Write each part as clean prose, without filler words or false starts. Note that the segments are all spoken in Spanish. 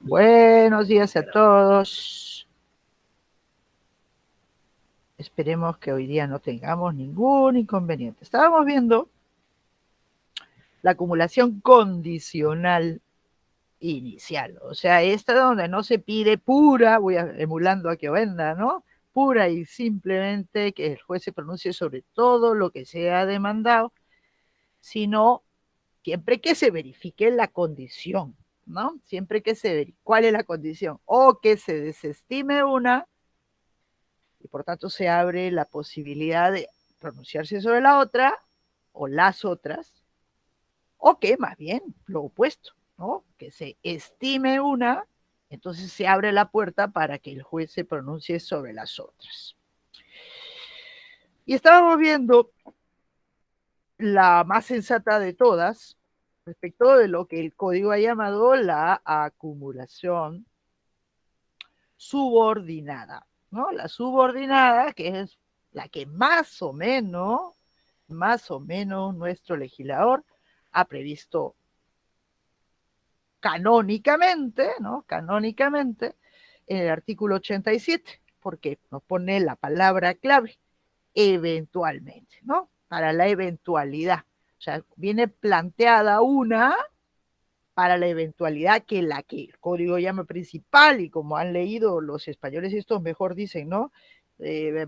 Buenos días a todos. Esperemos que hoy día no tengamos ningún inconveniente. Estábamos viendo la acumulación condicional inicial, o sea, esta donde no se pide pura, voy emulando a Giovenda, ¿no? Pura y simplemente que el juez se pronuncie sobre todo lo que se ha demandado, sino siempre que se verifique la condición, ¿no? Siempre que se verifique cuál es la condición, o que se desestime una y por tanto se abre la posibilidad de pronunciarse sobre la otra o las otras, o que más bien lo opuesto, ¿no? Que se estime una, entonces se abre la puerta para que el juez se pronuncie sobre las otras. Y estábamos viendo la más sensata de todas respecto de lo que el código ha llamado la acumulación subordinada, ¿no? La subordinada, que es la que más o menos nuestro legislador ha previsto canónicamente, ¿no? Canónicamente, en el artículo 87, porque nos pone la palabra clave, eventualmente, ¿no? Para la eventualidad. O sea, viene planteada una para la eventualidad que la que el código llama principal, y como han leído los españoles estos mejor dicen, ¿no?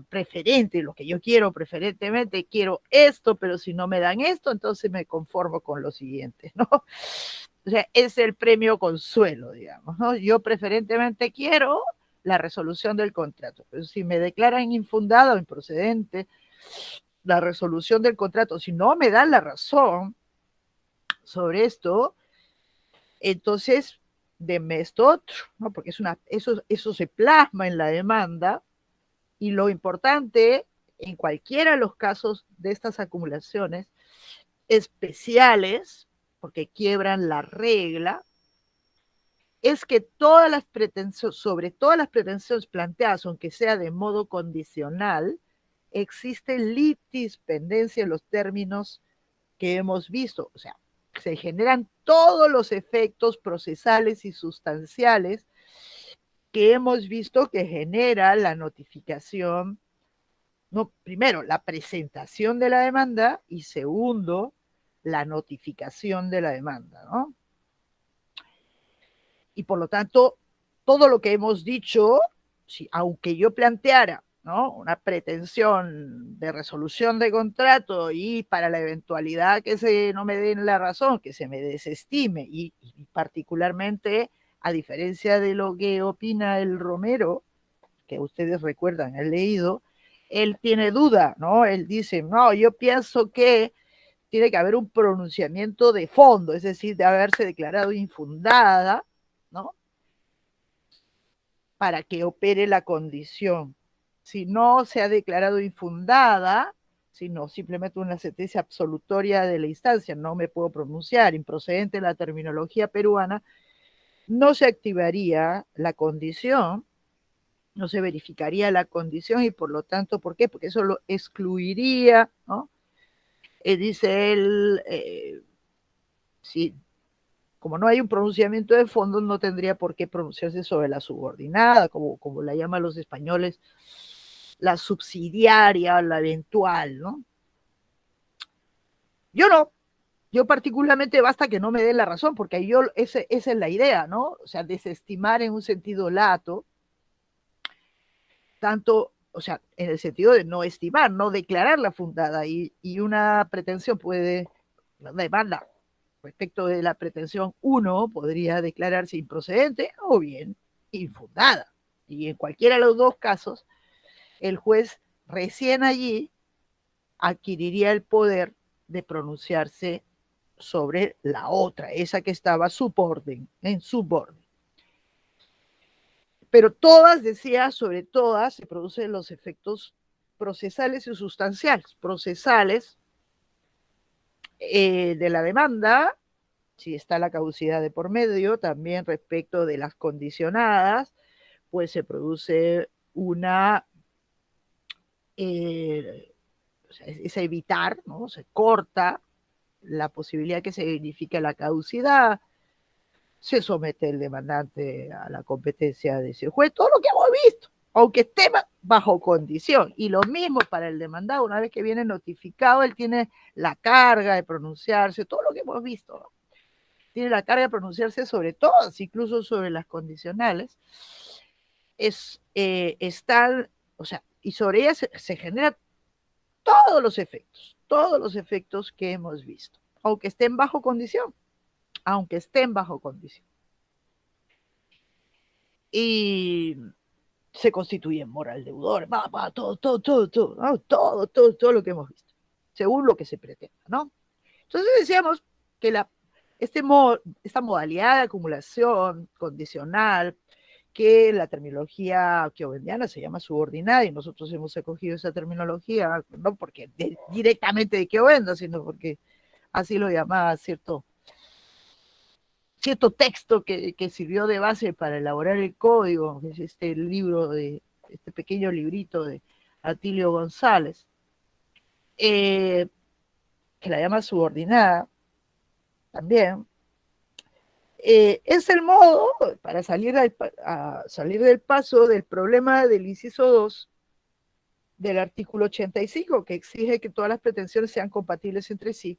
Preferente, lo que yo quiero preferentemente, quiero esto, pero si no me dan esto, entonces me conformo con lo siguiente, ¿no? O sea, es el premio consuelo, digamos, ¿no? Yo preferentemente quiero la resolución del contrato, pero si me declaran infundada o improcedente la resolución del contrato, si no me dan la razón sobre esto, entonces denme esto otro, ¿no? Porque eso se plasma en la demanda, y lo importante en cualquiera de los casos de estas acumulaciones especiales, porque quiebran la regla, es que todas las pretensiones, sobre todas las pretensiones planteadas, aunque sea de modo condicional, existe litispendencia en los términos que hemos visto. O sea, se generan todos los efectos procesales y sustanciales que hemos visto que genera la notificación, no, primero, la presentación de la demanda, y segundo, la notificación de la demanda, ¿no? Y por lo tanto, todo lo que hemos dicho, si, aunque yo planteara, ¿no?, una pretensión de resolución de contrato, y para la eventualidad que se no me den la razón, que se me desestime, y particularmente, a diferencia de lo que opina el Romero, que ustedes recuerdan, han leído, él tiene duda, ¿no? Él dice, no, yo pienso que tiene que haber un pronunciamiento de fondo, es decir, de haberse declarado infundada, ¿no?, para que opere la condición. Si no se ha declarado infundada, sino simplemente una sentencia absolutoria de la instancia, no me puedo pronunciar, improcedente la terminología peruana, no se activaría la condición, no se verificaría la condición, y por lo tanto, ¿por qué? Porque eso lo excluiría, ¿no? Dice él, si como no hay un pronunciamiento de fondo, no tendría por qué pronunciarse sobre la subordinada, como la llaman los españoles, la subsidiaria, la eventual, ¿no? Yo no, yo particularmente basta que no me dé la razón, porque esa es la idea, ¿no? O sea, desestimar en un sentido lato, tanto, o sea, en el sentido de no estimar, no declararla fundada, y una pretensión puede, la demanda respecto de la pretensión 1 podría declararse improcedente o bien infundada. Y en cualquiera de los dos casos, el juez recién allí adquiriría el poder de pronunciarse sobre la otra, esa que estaba suborden, en suborden. Pero todas, decía, sobre todas se producen los efectos procesales y sustanciales. Procesales, de la demanda, si está la caducidad de por medio, también respecto de las condicionadas, pues se produce una, o sea, es evitar, ¿no? Se corta la posibilidad que se verifique la caducidad, se somete el demandante a la competencia de ese juez, todo lo que hemos visto, aunque esté bajo condición. Y lo mismo para el demandado, una vez que viene notificado, él tiene la carga de pronunciarse, todo lo que hemos visto, ¿no? Tiene la carga de pronunciarse sobre todas, incluso sobre las condicionales, están, o sea, y sobre ellas se generan todos los efectos que hemos visto, aunque estén bajo condición, aunque estén bajo condición. Y se constituyen moral deudores, todo lo que hemos visto, según lo que se pretenda, ¿no? Entonces decíamos que esta modalidad de acumulación condicional, que la terminología kiobendiana se llama subordinada, y nosotros hemos escogido esa terminología, no porque directamente de Kiobenda, sino porque así lo llamaba cierto texto que sirvió de base para elaborar el código, que es este libro este pequeño librito de Atilio González, que la llama subordinada también. Es el modo para salir del paso del problema del inciso 2 del artículo 85, que exige que todas las pretensiones sean compatibles entre sí.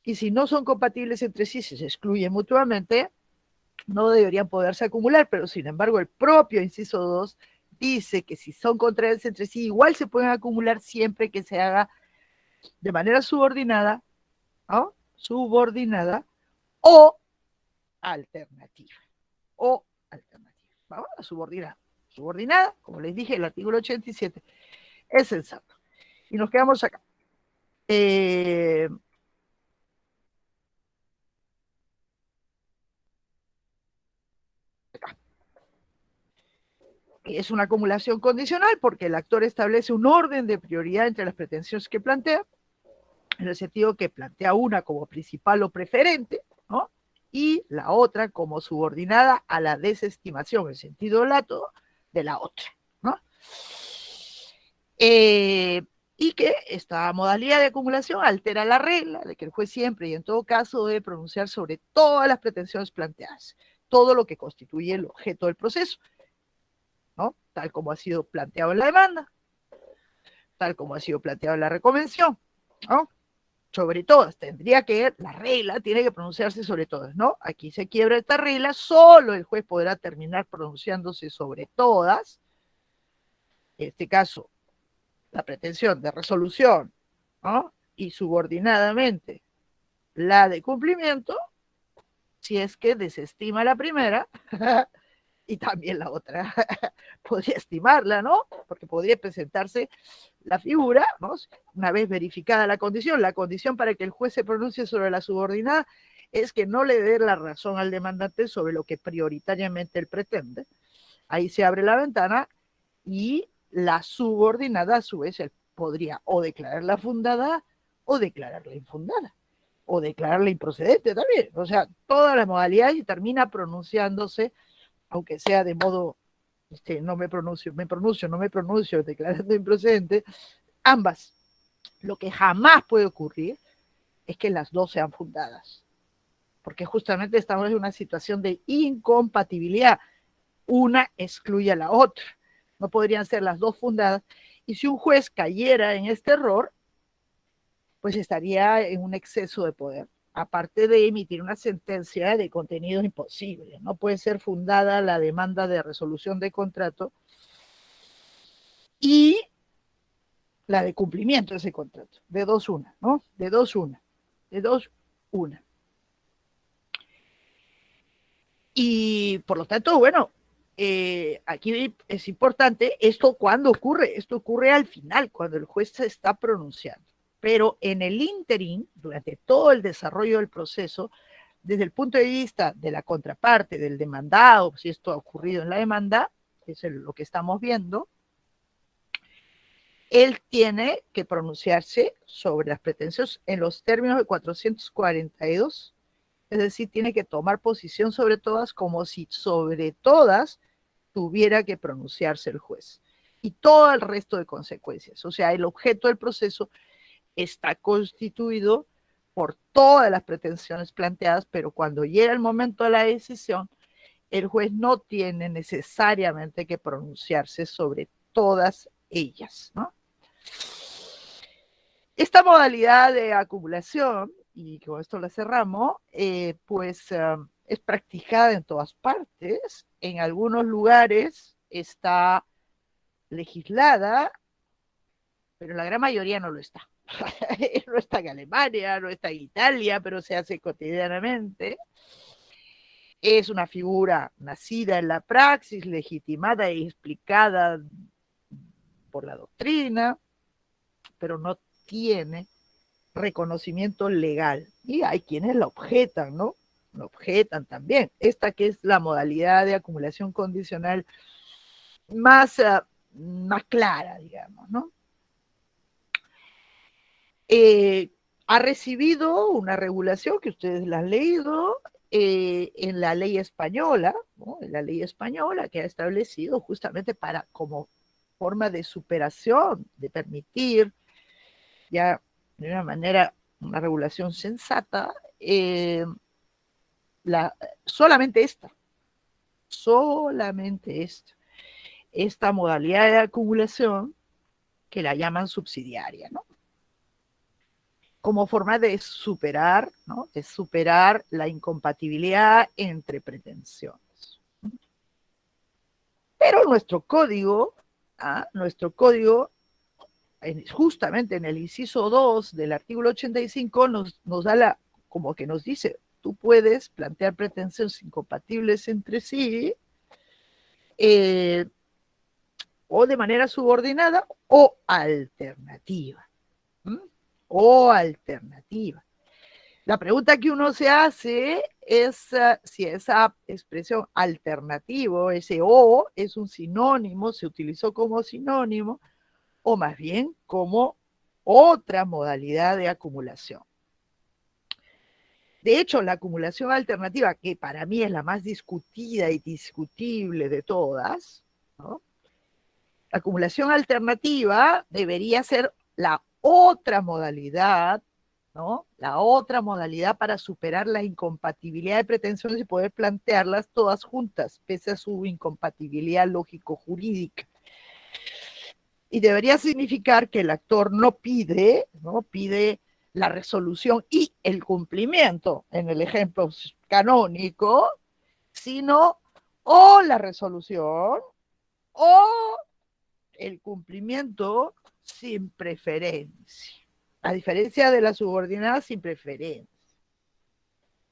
Y si no son compatibles entre sí, si se excluyen mutuamente, no deberían poderse acumular, pero sin embargo el propio inciso 2 dice que si son contrarias entre sí, igual se pueden acumular siempre que se haga de manera subordinada, ¿no? Subordinada o alternativa. O alternativa. Vamos a subordinada. Subordinada, como les dije, el artículo 87 es sensato. Y nos quedamos acá. Es una acumulación condicional porque el actor establece un orden de prioridad entre las pretensiones que plantea, en el sentido que plantea una como principal o preferente, ¿no? Y la otra como subordinada a la desestimación, en sentido lato, de la otra, ¿no? Y que esta modalidad de acumulación altera la regla de que el juez siempre y en todo caso debe pronunciar sobre todas las pretensiones planteadas, todo lo que constituye el objeto del proceso, ¿no? Tal como ha sido planteado en la demanda, tal como ha sido planteado en la reconvención, ¿no? Sobre todas, la regla tiene que pronunciarse sobre todas, ¿no? Aquí se quiebra esta regla, solo el juez podrá terminar pronunciándose sobre todas, en este caso, la pretensión de resolución, ¿no? Y subordinadamente la de cumplimiento, si es que desestima la primera, y también la otra podría estimarla, ¿no? Porque podría presentarse la figura, ¿no? Una vez verificada la condición para que el juez se pronuncie sobre la subordinada es que no le dé la razón al demandante sobre lo que prioritariamente él pretende. Ahí se abre la ventana y la subordinada, a su vez, él podría o declararla fundada o declararla infundada, o declararla improcedente también. O sea, todas las modalidades, y termina pronunciándose, aunque sea de modo, no me pronuncio, no me pronuncio, declarando improcedente, ambas. Lo que jamás puede ocurrir es que las dos sean fundadas, porque justamente estamos en una situación de incompatibilidad. Una excluye a la otra. No podrían ser las dos fundadas. Y si un juez cayera en este error, pues estaría en un exceso de poder, aparte de emitir una sentencia de contenido imposible. No puede ser fundada la demanda de resolución de contrato y la de cumplimiento de ese contrato. De dos una, ¿no? De dos una. Y por lo tanto, bueno, aquí es importante esto cuando ocurre. Esto ocurre al final, cuando el juez se está pronunciando. Pero en el ínterin, durante todo el desarrollo del proceso, desde el punto de vista de la contraparte, del demandado, si esto ha ocurrido en la demanda, es lo que estamos viendo, él tiene que pronunciarse sobre las pretensiones en los términos de 442, es decir, tiene que tomar posición sobre todas como si sobre todas tuviera que pronunciarse el juez. Y todo el resto de consecuencias. O sea, el objeto del proceso está constituido por todas las pretensiones planteadas, pero cuando llega el momento de la decisión, el juez no tiene necesariamente que pronunciarse sobre todas ellas, ¿no? Esta modalidad de acumulación, y con esto la cerramos, es practicada en todas partes. En algunos lugares está legislada, pero la gran mayoría no lo está. No está en Alemania, no está en Italia, pero se hace cotidianamente. Es una figura nacida en la praxis, legitimada y explicada por la doctrina, pero no tiene reconocimiento legal. Y hay quienes la objetan, ¿no? Lo objetan también. Esta que es la modalidad de acumulación condicional más clara, digamos, ¿no? Ha recibido una regulación que ustedes la han leído en la ley española, ¿no? En la ley española que ha establecido justamente para como forma de superación, de permitir ya de una manera, una regulación sensata, solamente esta modalidad de acumulación que la llaman subsidiaria, ¿no? Como forma de superar, ¿no? De superar la incompatibilidad entre pretensiones. Pero nuestro código, justamente en el inciso 2 del artículo 85, nos da como que nos dice, tú puedes plantear pretensiones incompatibles entre sí, o de manera subordinada o alternativa. ¿Mm? O alternativa. La pregunta que uno se hace es si esa expresión alternativo, ese o, es un sinónimo, se utilizó como sinónimo, o más bien como otra modalidad de acumulación. De hecho, la acumulación alternativa, que para mí es la más discutida y discutible de todas, ¿no? La acumulación alternativa debería ser la otra modalidad, ¿no? La otra modalidad para superar la incompatibilidad de pretensiones y poder plantearlas todas juntas, pese a su incompatibilidad lógico-jurídica. Y debería significar que el actor no pide la resolución y el cumplimiento, en el ejemplo canónico, sino o la resolución o el cumplimiento sin preferencia, a diferencia de la subordinada sin preferencia.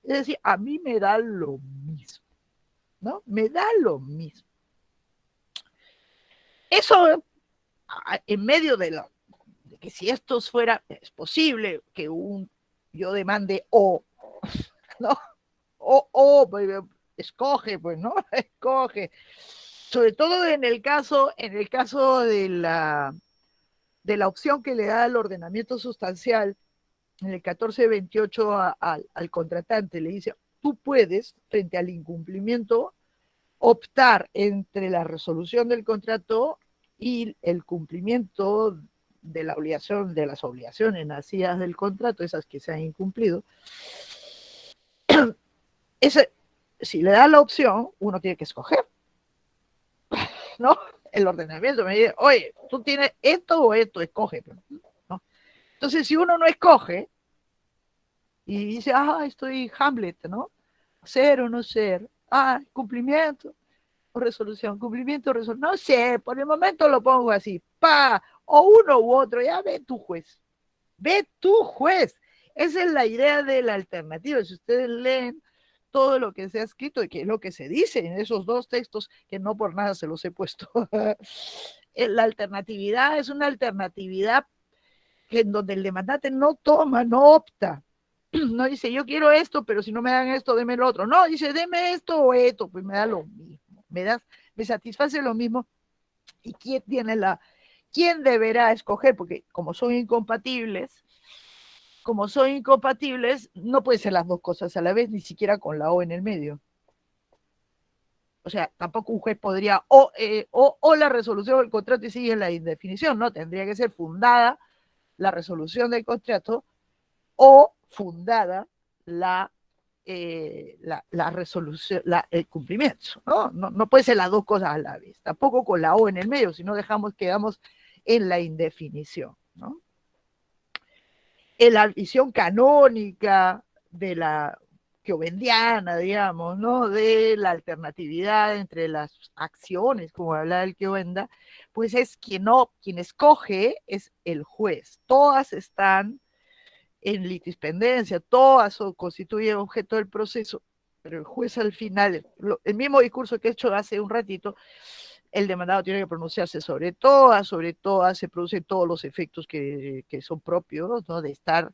Es decir, a mí me da lo mismo, ¿no? Me da lo mismo. Eso, en medio de que si esto fuera, es posible que yo demande ¿no? Escoge, pues, ¿no? Escoge. Sobre todo en el caso de la opción que le da el ordenamiento sustancial, en el 1428 al contratante, le dice, tú puedes, frente al incumplimiento, optar entre la resolución del contrato y el cumplimiento de la obligación, de las obligaciones nacidas del contrato, esas que se han incumplido. Si le da la opción, uno tiene que escoger, ¿no? El ordenamiento me dice, oye, tú tienes esto o esto, escoge, ¿no? Entonces, si uno no escoge y dice, estoy Hamlet, ¿no? Ser o no ser, cumplimiento o resolución, cumplimiento o resolución, no sé, por el momento lo pongo así, o uno u otro, ya ve tu juez, esa es la idea de la alternativa. Si ustedes leen todo lo que se ha escrito y que es lo que se dice en esos dos textos, que no por nada se los he puesto, la alternatividad es una alternatividad en donde el demandante no toma, no opta, no dice yo quiero esto, pero si no me dan esto, deme lo otro, no, dice deme esto o esto, pues me da lo mismo, me satisface lo mismo. ¿Y quién deberá escoger? Porque como son incompatibles, no pueden ser las dos cosas a la vez, ni siquiera con la O en el medio. O sea, tampoco un juez podría o la resolución del contrato y sigue la indefinición, ¿no? Tendría que ser fundada la resolución del contrato o fundada la resolución, el cumplimiento, ¿no? No puede ser las dos cosas a la vez, tampoco con la O en el medio, si no quedamos en la indefinición, ¿no? En la visión canónica de la quiobendiana, digamos, ¿no? De la alternatividad entre las acciones, como habla el Quiobenda, pues es quien escoge es el juez. Todas están en litispendencia, todas constituyen objeto del proceso, pero el juez al final, el mismo discurso que he hecho hace un ratito, el demandado tiene que pronunciarse sobre todas se producen todos los efectos que son propios, ¿no? de estar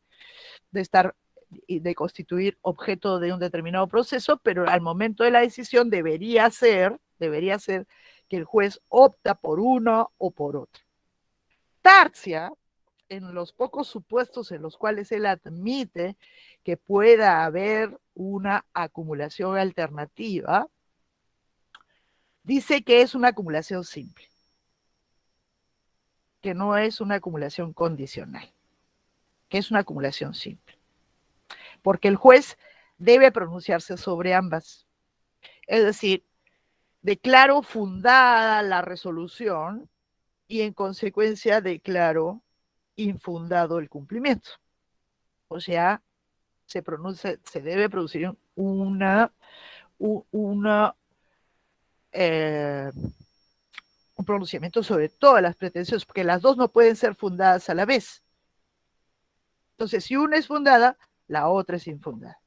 y de constituir objeto de un determinado proceso, pero al momento de la decisión debería ser que el juez opta por uno o por otro. Tarsia, en los pocos supuestos en los cuales él admite que pueda haber una acumulación alternativa, dice que es una acumulación simple, que no es una acumulación condicional, que es una acumulación simple, porque el juez debe pronunciarse sobre ambas. Es decir, declaro fundada la resolución y en consecuencia declaro infundado el cumplimiento. O sea, se debe producir un pronunciamiento sobre todas las pretensiones, porque las dos no pueden ser fundadas a la vez. Entonces, si una es fundada, la otra es infundada.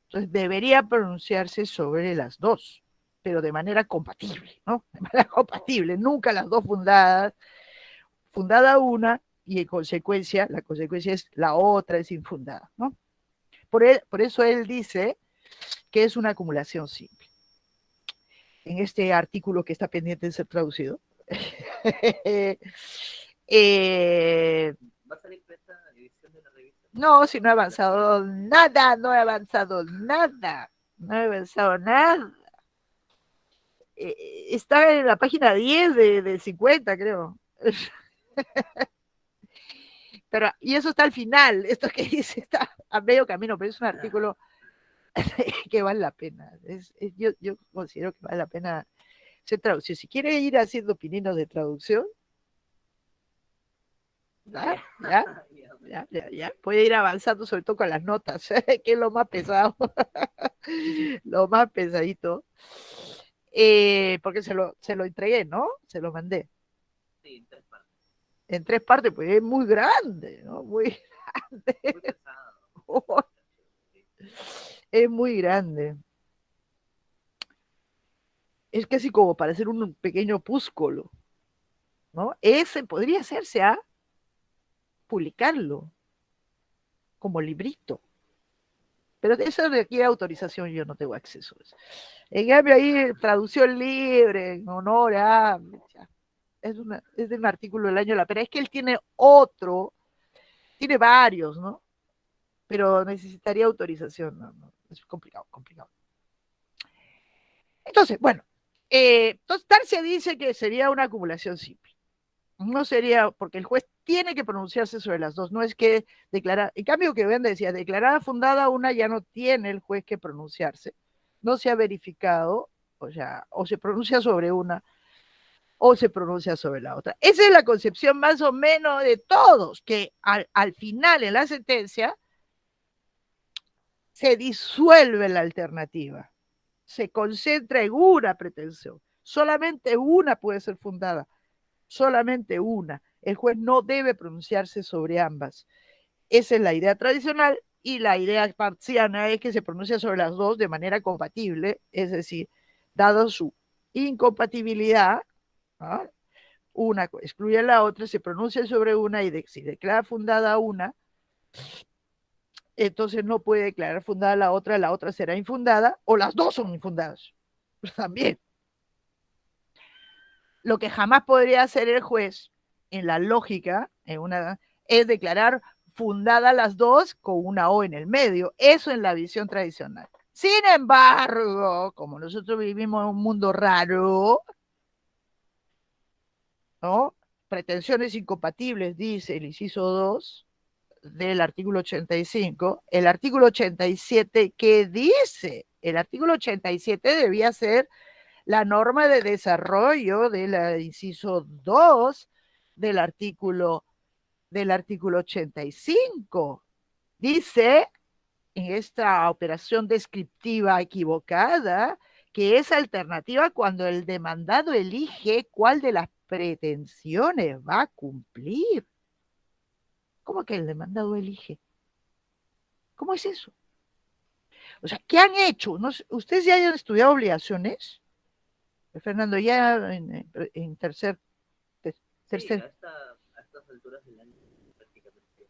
Entonces, debería pronunciarse sobre las dos, pero de manera compatible, ¿no? De manera compatible, nunca las dos fundadas, fundada una y en consecuencia, la consecuencia es la otra es infundada, ¿no? Por eso él dice que es una acumulación simple. En este artículo que está pendiente de ser traducido, ¿va a salir esta edición de la revista? No, si no he avanzado nada, no he avanzado nada. Está en la página 10 de 50, creo. Pero, y eso está al final, esto que dice está a medio camino, pero es un artículo que vale la pena. Yo considero que vale la pena ser traducido. Si quiere ir haciendo pininos de traducción, ya, puede ir avanzando, sobre todo con las notas, que es lo más pesado, lo más pesadito. Porque se lo entregué, ¿no? Se lo mandé. Sí, en 3 partes. En 3 partes, pues es muy grande, ¿no? Muy grande. Muy pesado. Es muy grande. Es casi como para hacer un pequeño opúsculo, ¿no? Ese podría hacerse a publicarlo como librito. Pero eso requiere autorización, yo no tengo acceso a eso. En cambio, ahí traducción libre, en honor a... Es de un artículo del año de la pena. Es que él tiene tiene varios, ¿no? Pero necesitaría autorización, no, es complicado. Entonces, bueno, entonces Tarsia dice que sería una acumulación simple. No sería, porque el juez tiene que pronunciarse sobre las dos, no es que declarar, en cambio que Vende decía, declarada fundada una ya no tiene el juez que pronunciarse, no se ha verificado, o se pronuncia sobre una o se pronuncia sobre la otra. Esa es la concepción más o menos de todos, que al final en la sentencia se disuelve la alternativa, se concentra en una pretensión, solamente una puede ser fundada, solamente una. El juez no debe pronunciarse sobre ambas. Esa es la idea tradicional y la idea parciana es que se pronuncia sobre las dos de manera compatible, es decir, dado su incompatibilidad, ¿no? Una excluye a la otra, se pronuncia sobre una y si declara fundada una, entonces no puede declarar fundada la otra será infundada, o las dos son infundadas, también. Lo que jamás podría hacer el juez, en la lógica, es declarar fundada las dos con una O en el medio. Eso en la visión tradicional. Sin embargo, como nosotros vivimos en un mundo raro, ¿no? Pretensiones incompatibles, dice el inciso 2, del artículo 85, el artículo 87, ¿qué dice? El artículo 87 debía ser la norma de desarrollo del inciso 2 del artículo 85. Dice en esta operación descriptiva equivocada que es alternativa cuando el demandado elige cuál de las pretensiones va a cumplir. ¿Cómo que el demandado elige? ¿Cómo es eso? O sea, ¿qué han hecho? No sé, ¿ustedes ya hayan estudiado obligaciones? Fernando, ya en tercer... Sí, a estas alturas del año prácticamente.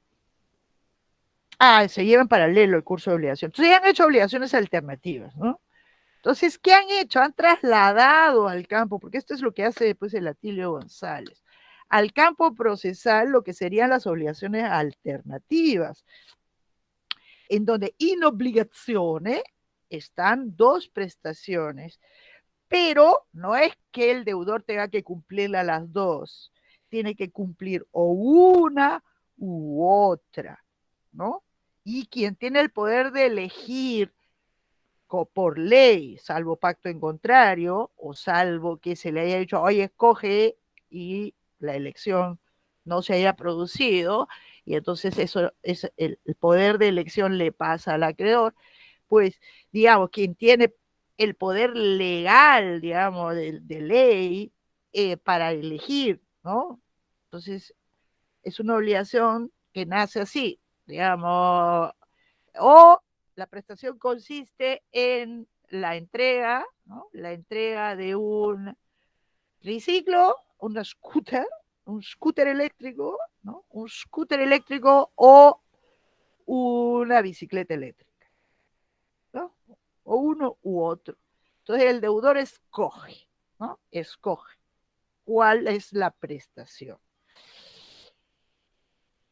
Ah, se lleva en paralelo el curso de obligación. Entonces ya han hecho obligaciones alternativas, ¿no? Entonces, ¿qué han hecho? Han trasladado al campo, porque esto es lo que hace después el Atilio González, al campo procesal lo que serían las obligaciones alternativas, en donde in obligazione están dos prestaciones, pero no es que el deudor tenga que cumplirla las dos, tiene que cumplir o una u otra, ¿no? Y quien tiene el poder de elegir por ley, salvo pacto en contrario, o salvo que se le haya dicho, oye, escoge, y la elección no se haya producido, y entonces eso es el poder de elección le pasa al acreedor, pues, digamos, quien tiene el poder legal, digamos, de ley para elegir, ¿no? Entonces, es una obligación que nace así, digamos, o la prestación consiste en la entrega, ¿no? La entrega de un triciclo, un scooter eléctrico, ¿no? Un scooter eléctrico o una bicicleta eléctrica, ¿no? O uno u otro. Entonces el deudor escoge, ¿no? Escoge cuál es la prestación.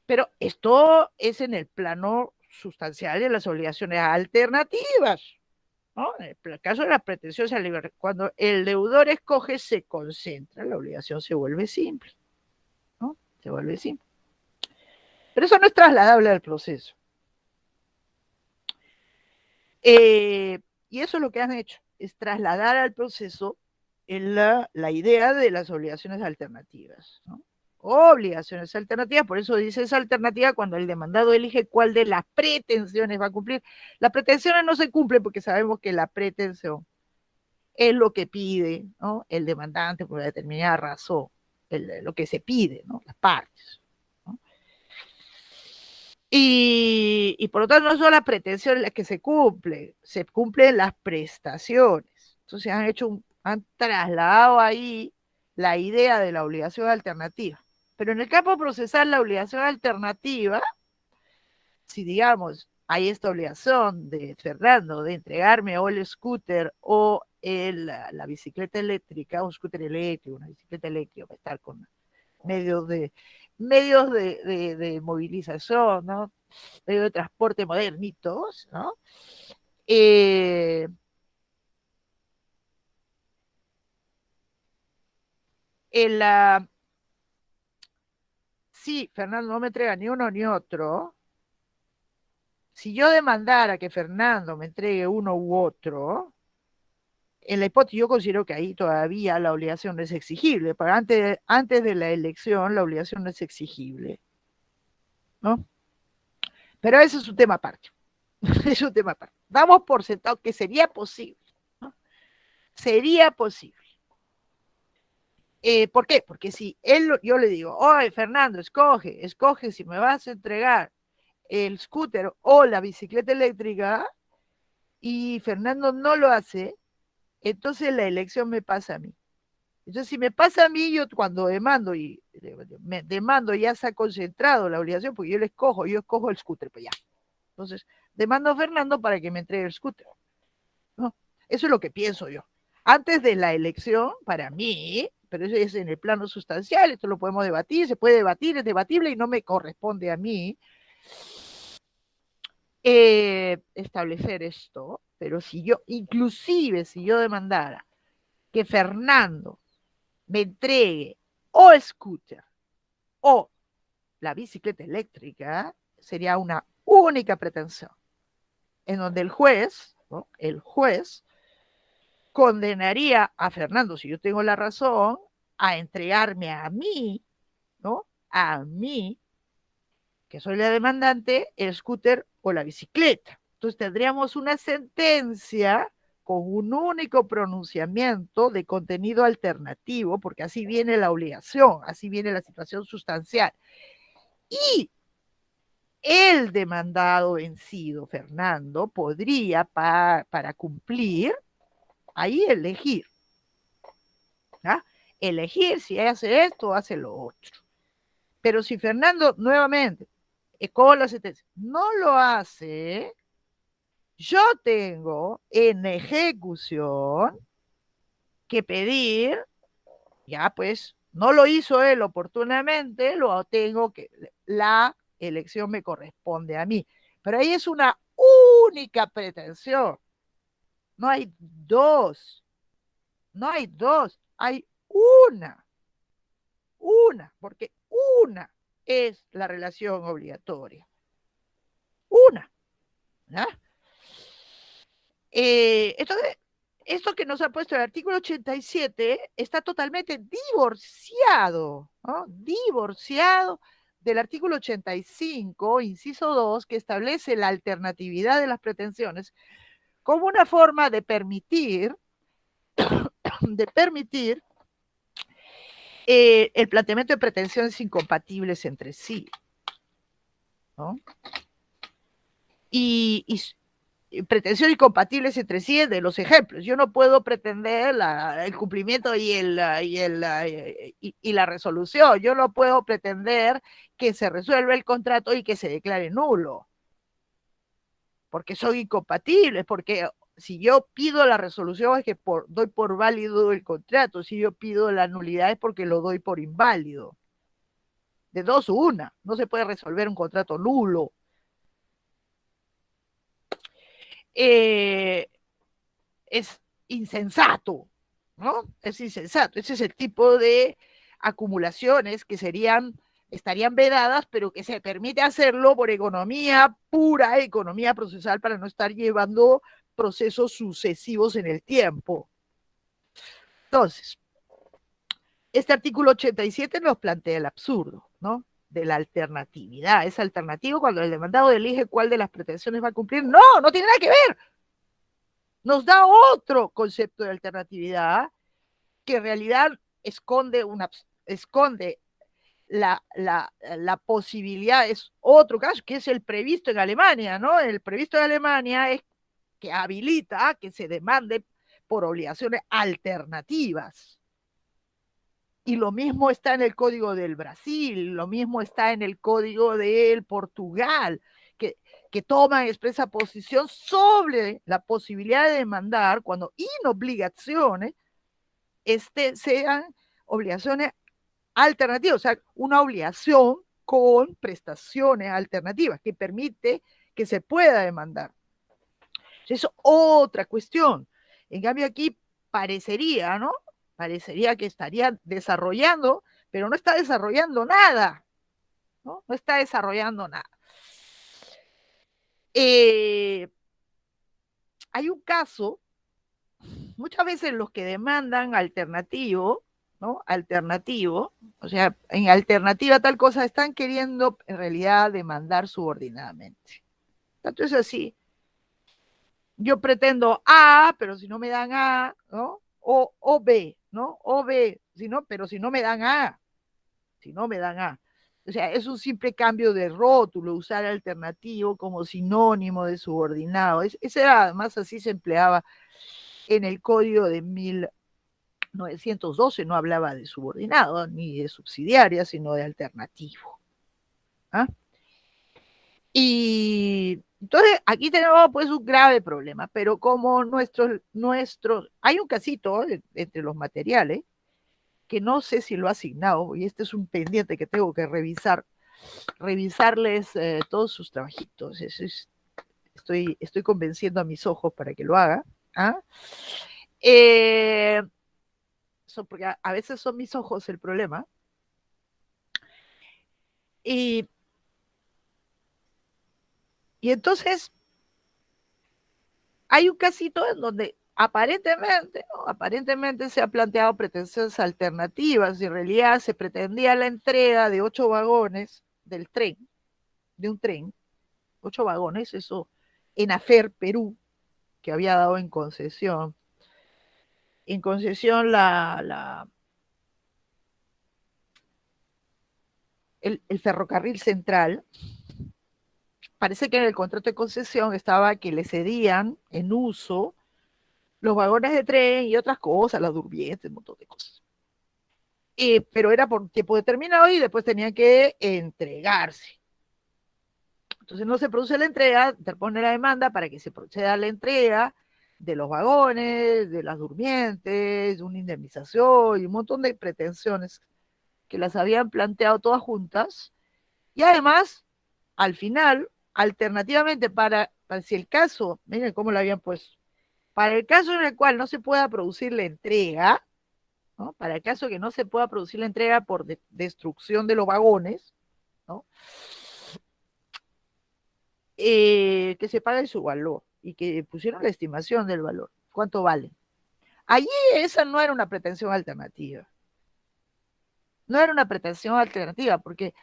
Pero esto es en el plano sustancial de las obligaciones alternativas, ¿no? En el caso de las pretensiones a libertad, cuando el deudor escoge, se concentra, la obligación se vuelve simple, ¿no? Se vuelve simple. Pero eso no es trasladable al proceso. Y eso es lo que han hecho, es trasladar al proceso en la idea de las obligaciones alternativas, ¿no? Obligaciones alternativas, por eso dice esa alternativa cuando el demandado elige cuál de las pretensiones va a cumplir. Las pretensiones no se cumplen porque sabemos que la pretensión es lo que pide, ¿no? El demandante por determinada razón, lo que se pide, ¿no? Las partes, ¿no? Y por lo tanto no son las pretensiones las que se cumplen las prestaciones. Entonces han trasladado ahí la idea de la obligación alternativa. Pero en el campo procesal la obligación alternativa, si digamos hay esta obligación de Fernando de entregarme o el scooter o la bicicleta eléctrica, un scooter eléctrico, una bicicleta eléctrica, para estar con medios de movilización, ¿no? Medios de transporte modernitos, ¿no? Eh, sí, Fernando no me entrega ni uno ni otro. Si yo demandara que Fernando me entregue uno u otro, en la hipótesis yo considero que ahí todavía la obligación no es exigible, para antes de la elección la obligación no es exigible, ¿no? Pero ese es un tema aparte. Es un tema aparte. Damos por sentado que sería posible, ¿no? Sería posible. ¿Por qué? Porque si yo le digo, oye, Fernando, escoge si me vas a entregar el scooter o la bicicleta eléctrica, y Fernando no lo hace, entonces la elección me pasa a mí. Entonces, si me pasa a mí, yo cuando demando ya se ha concentrado la obligación, porque yo escojo el scooter, pues ya. Entonces, demando a Fernando para que me entregue el scooter, ¿no? Eso es lo que pienso yo. Antes de la elección, para mí, pero eso es en el plano sustancial, esto lo podemos debatir, se puede debatir, es debatible y no me corresponde a mí establecer esto, pero inclusive si yo demandara que Fernando me entregue o el scooter o la bicicleta eléctrica, sería una única pretensión, en donde el juez, ¿no? El juez condenaría a Fernando, si yo tengo la razón, a entregarme a mí, ¿no? A mí, que soy la demandante, el scooter o la bicicleta. Entonces tendríamos una sentencia con un único pronunciamiento de contenido alternativo, porque así viene la obligación, así viene la situación sustancial. Y el demandado vencido, Fernando, podría, para cumplir, ahí elegir, ¿ah? Elegir si hace esto o hace lo otro. Pero si Fernando, nuevamente, con la sentencia, no lo hace, yo tengo en ejecución que pedir, ya pues, no lo hizo él oportunamente, lo tengo que, la elección me corresponde a mí. Pero ahí es una única pretensión. No hay dos. No hay dos. Hay una, porque una es la relación obligatoria. Una. ¿Ya? Entonces, esto que nos ha puesto el artículo 87 está totalmente divorciado, ¿no? Divorciado del artículo 85, inciso 2, que establece la alternatividad de las pretensiones como una forma de permitir el planteamiento de pretensiones incompatibles entre sí, ¿no? Y pretensiones incompatibles entre sí de los ejemplos. Yo no puedo pretender el cumplimiento y la resolución. Yo no puedo pretender que se resuelva el contrato y que se declare nulo, porque son incompatibles, porque si yo pido la resolución es que doy por válido el contrato, si yo pido la nulidad es porque lo doy por inválido. De dos una, no se puede resolver un contrato nulo. Es insensato, ¿no? Es insensato. Ese es el tipo de acumulaciones que estarían vedadas, pero que se permite hacerlo por economía pura, economía procesal, para no estar llevando procesos sucesivos en el tiempo. Entonces, este artículo 87 nos plantea el absurdo, ¿no? De la alternatividad. Es alternativo cuando el demandado elige cuál de las pretensiones va a cumplir. No, no tiene nada que ver. Nos da otro concepto de alternatividad que en realidad esconde la posibilidad, es otro caso, que es el previsto en Alemania, ¿no? El previsto en Alemania es que habilita que se demande por obligaciones alternativas. Y lo mismo está en el Código del Brasil, lo mismo está en el Código del Portugal, que toman expresa posición sobre la posibilidad de demandar cuando inobligaciones sean obligaciones alternativas, o sea, una obligación con prestaciones alternativas que permite que se pueda demandar. Eso es otra cuestión. En cambio aquí parecería, ¿no? Parecería que estaría desarrollando, pero no está desarrollando nada, ¿no? No está desarrollando nada. Hay un caso, muchas veces los que demandan alternativo, ¿no? Alternativo, o sea, en alternativa tal cosa, están queriendo en realidad demandar subordinadamente. Tanto es así. Yo pretendo A, pero si no me dan A, ¿no? O B, ¿no? O B, pero si no me dan A, si no me dan A. O sea, es un simple cambio de rótulo, usar alternativo como sinónimo de subordinado. Ese era, además, así se empleaba en el código de 1912, no hablaba de subordinado ni de subsidiaria, sino de alternativo. ¿Ah? Y entonces aquí tenemos pues un grave problema, pero como hay un casito entre los materiales que no sé si lo ha asignado, y este es un pendiente que tengo que revisarles todos sus trabajitos. Estoy convenciendo a mis ojos para que lo haga. ¿Ah? Porque a veces son mis ojos el problema. Y Y entonces hay un casito en donde aparentemente, ¿no? Aparentemente se han planteado pretensiones alternativas y en realidad se pretendía la entrega de 8 vagones del tren, de un tren, 8 vagones, eso en Afer, Perú, que había dado en concesión. En concesión el ferrocarril central. Parece que en el contrato de concesión estaba que le cedían en uso los vagones de tren y otras cosas, las durmientes, un montón de cosas. Pero era por tiempo determinado y después tenían que entregarse. Entonces no se produce la entrega, interpone la demanda para que se proceda a la entrega de los vagones, de las durmientes, de una indemnización y un montón de pretensiones que las habían planteado todas juntas. Y además, al final, alternativamente, para si el caso, miren cómo lo habían puesto, para el caso en el cual no se pueda producir la entrega, ¿no? Para el caso que no se pueda producir la entrega por destrucción de los vagones, ¿no? Que se pague su valor y que pusieron la estimación del valor, cuánto vale. Allí esa no era una pretensión alternativa. No era una pretensión alternativa, porque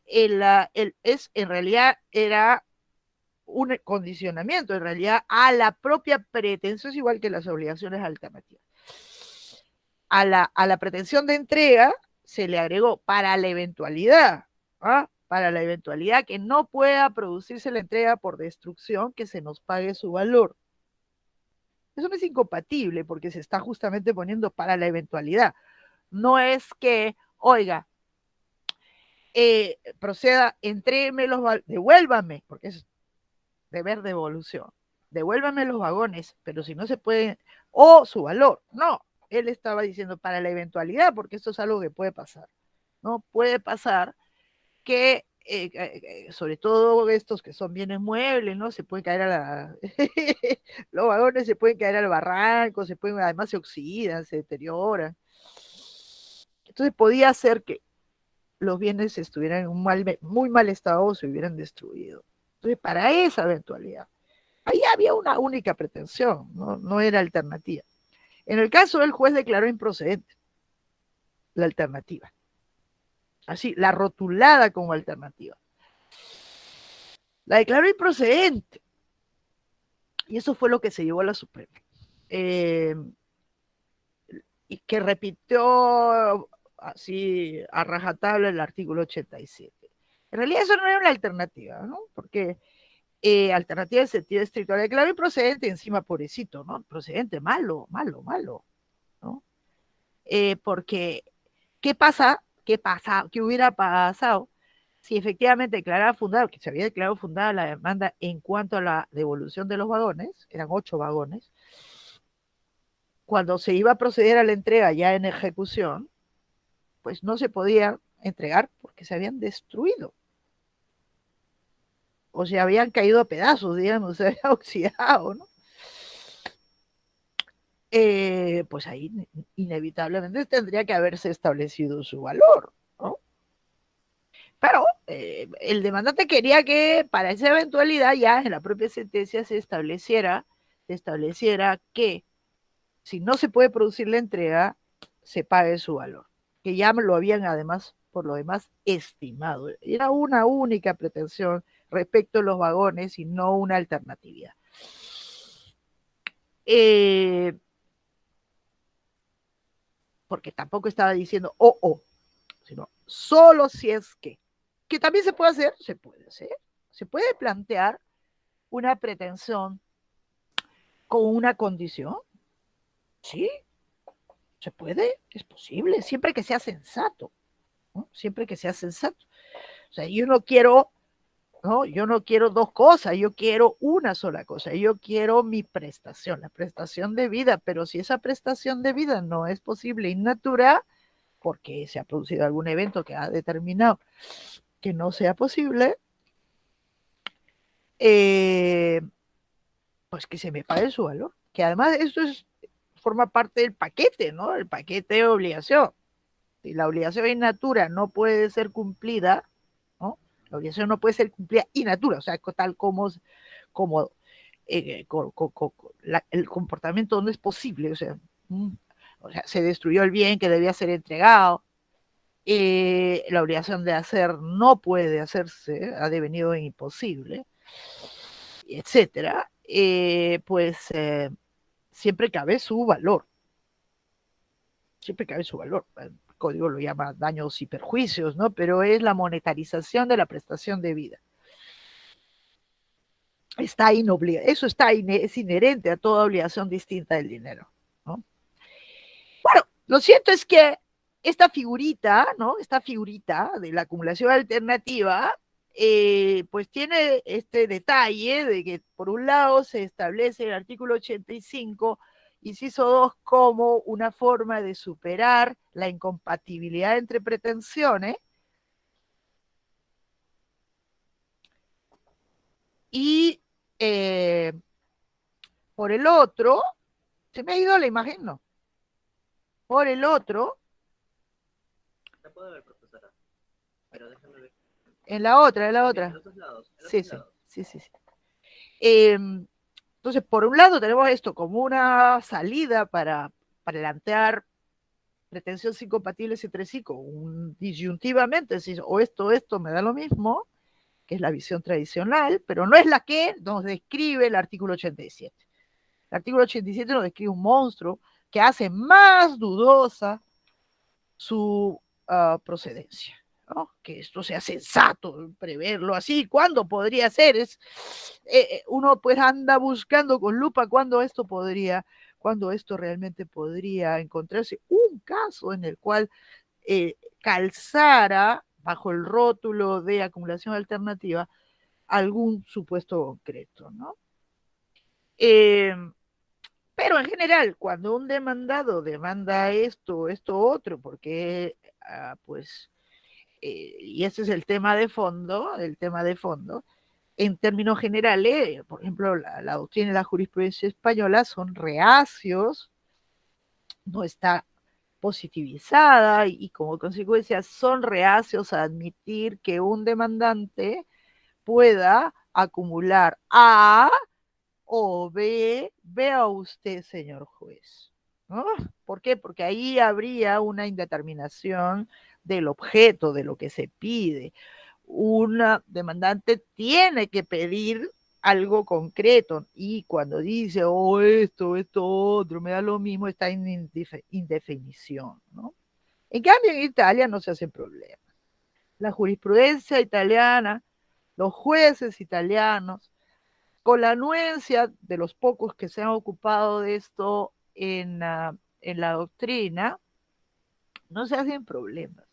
en realidad era un condicionamiento, en realidad, a la propia pretensión, es igual que las obligaciones alternativas. A la pretensión de entrega se le agregó para la eventualidad, ¿ah? Para la eventualidad que no pueda producirse la entrega por destrucción, que se nos pague su valor. Eso no es incompatible porque se está justamente poniendo para la eventualidad. No es que, oiga, proceda, entrégueme devuélvame, porque es deber devolución. Devuélvame los vagones, pero si no se puede, o su valor. No, él estaba diciendo para la eventualidad, porque esto es algo que puede pasar. ¿No? Puede pasar que, sobre todo estos que son bienes muebles, ¿no? Se pueden caer a la... los vagones se pueden caer al barranco, además se oxidan, se deterioran. Entonces podía ser que los bienes estuvieran en un muy mal estado o se hubieran destruido. Entonces, para esa eventualidad, ahí había una única pretensión, no era alternativa. En el caso, el juez declaró improcedente la alternativa. Así, la rotulada como alternativa. La declaró improcedente. Y eso fue lo que se llevó a la Suprema. Y que repitió así a rajatabla el artículo 87. En realidad eso no era una alternativa, ¿no? Porque alternativa en sentido estricto, la declaró improcedente, encima pobrecito, ¿no? Procedente, malo, malo, malo, ¿no? Porque, ¿qué pasa? ¿Qué pasa? ¿Qué hubiera pasado si efectivamente declaraba fundada, que se había declarado fundada la demanda en cuanto a la devolución de los vagones, eran 8 vagones, cuando se iba a proceder a la entrega ya en ejecución, pues no se podía entregar porque se habían destruido. O se habían caído a pedazos, digamos, se había oxidado, ¿no? Pues ahí inevitablemente tendría que haberse establecido su valor, ¿no? Pero el demandante quería que para esa eventualidad ya en la propia sentencia se estableciera que si no se puede producir la entrega, se pague su valor, que ya lo habían además, por lo demás, estimado. Era una única pretensión respecto a los vagones y no una alternatividad. Porque tampoco estaba diciendo sino solo si es que también se puede hacer, se puede plantear una pretensión con una condición, sí, se puede, es posible, siempre que sea sensato, ¿no? Siempre que sea sensato. O sea, yo no quiero dos cosas, yo quiero una sola cosa, yo quiero mi prestación, la prestación de vida, pero si esa prestación de vida no es posible in natura, porque se ha producido algún evento que ha determinado que no sea posible, pues que se me pague su valor, que además esto forma parte del paquete, ¿no? El paquete de obligación. Si la obligación in natura no puede ser cumplida, ¿no? La obligación no puede ser cumplida in natura, o sea, tal como el comportamiento no es posible, o sea, se destruyó el bien que debía ser entregado, la obligación de hacer no puede hacerse, ha devenido imposible, etcétera, siempre cabe su valor. Siempre cabe su valor. El código lo llama daños y perjuicios, ¿no? Pero es la monetarización de la prestación de vida. Eso es inherente a toda obligación distinta del dinero, ¿no? Bueno, lo cierto es que esta figurita, ¿no? Esta figurita de la acumulación alternativa, pues tiene este detalle de que por un lado se establece el artículo 85, inciso 2, como una forma de superar la incompatibilidad entre pretensiones, y por el otro, se me ha ido la imagen, ¿no? Por el otro, La puedo ver, profesora, pero déjame ver. en la otra. En los dos lados. Sí. Entonces, por un lado tenemos esto como una salida para plantear pretensiones incompatibles entre sí, disyuntivamente, es decir, o esto me da lo mismo, que es la visión tradicional, pero no es la que nos describe el artículo 87. El artículo 87 nos describe un monstruo que hace más dudosa su procedencia, ¿no? Que esto sea sensato, preverlo así. ¿Cuándo podría ser? Uno pues anda buscando con lupa cuándo esto realmente podría encontrarse un caso en el cual calzara bajo el rótulo de acumulación alternativa algún supuesto concreto, ¿no? Pero en general, cuando un demandado demanda esto otro, porque pues, y ese es el tema de fondo, en términos generales, por ejemplo, la doctrina y la jurisprudencia española son reacios, no está positivizada, y como consecuencia son reacios a admitir que un demandante pueda acumular A o B, vea usted, señor juez, ¿no? ¿Por qué? Porque ahí habría una indeterminación del objeto, de lo que se pide. Una demandante tiene que pedir algo concreto, y cuando dice, esto otro, me da lo mismo, está en indefinición, ¿no? En cambio, en Italia no se hacen problemas. La jurisprudencia italiana, los jueces italianos, con la anuencia de los pocos que se han ocupado de esto en la doctrina, no se hacen problemas.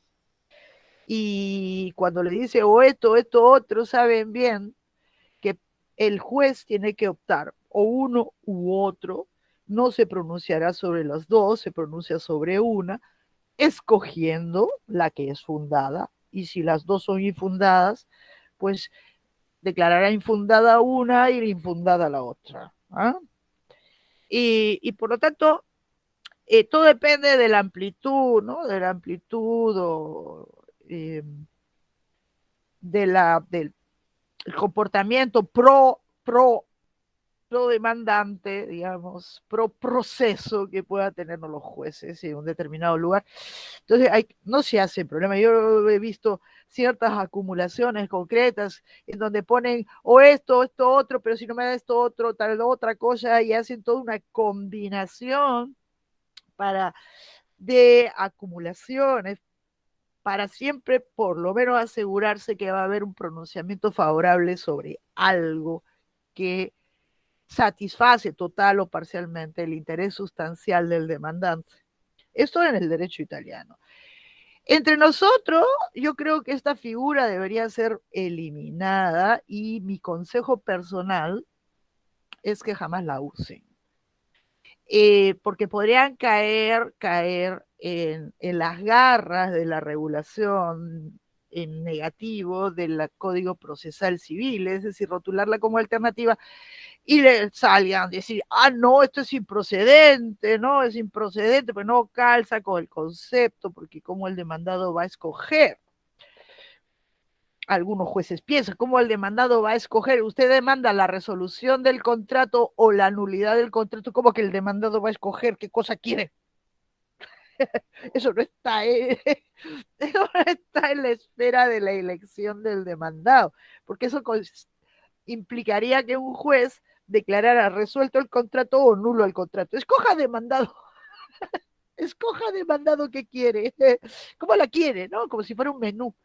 Y cuando le dice esto otro, saben bien que el juez tiene que optar o uno u otro, no se pronunciará sobre las dos, se pronuncia sobre una, escogiendo la que es fundada, y si las dos son infundadas, pues declarará infundada una y infundada la otra. ¿Ah? Y por lo tanto, todo depende de la amplitud, ¿no? De la amplitud del comportamiento pro demandante, digamos, pro proceso que pueda tener los jueces en un determinado lugar. Entonces, no se hace problema. Yo he visto ciertas acumulaciones concretas en donde ponen esto otro, pero si no me da esto otro, tal otra cosa, y hacen toda una combinación de acumulaciones para siempre por lo menos asegurarse que va a haber un pronunciamiento favorable sobre algo que satisface total o parcialmente el interés sustancial del demandante. Esto en el derecho italiano. Entre nosotros, yo creo que esta figura debería ser eliminada, y mi consejo personal es que jamás la usen. Porque podrían caer en las garras de la regulación en negativo del Código Procesal Civil, es decir, rotularla como alternativa, y le salgan a decir, no, esto es improcedente, pues no calza con el concepto, porque como el demandado va a escoger. algunos jueces piensan, ¿cómo el demandado va a escoger? Usted demanda la resolución del contrato o la nulidad del contrato, ¿cómo que el demandado va a escoger qué cosa quiere? Eso no está, eso no está en la esfera de la elección del demandado, porque eso implicaría que un juez declarara resuelto el contrato o nulo el contrato. Escoja demandado, escoja demandado qué quiere, cómo la quiere, ¿no? Como si fuera un menú.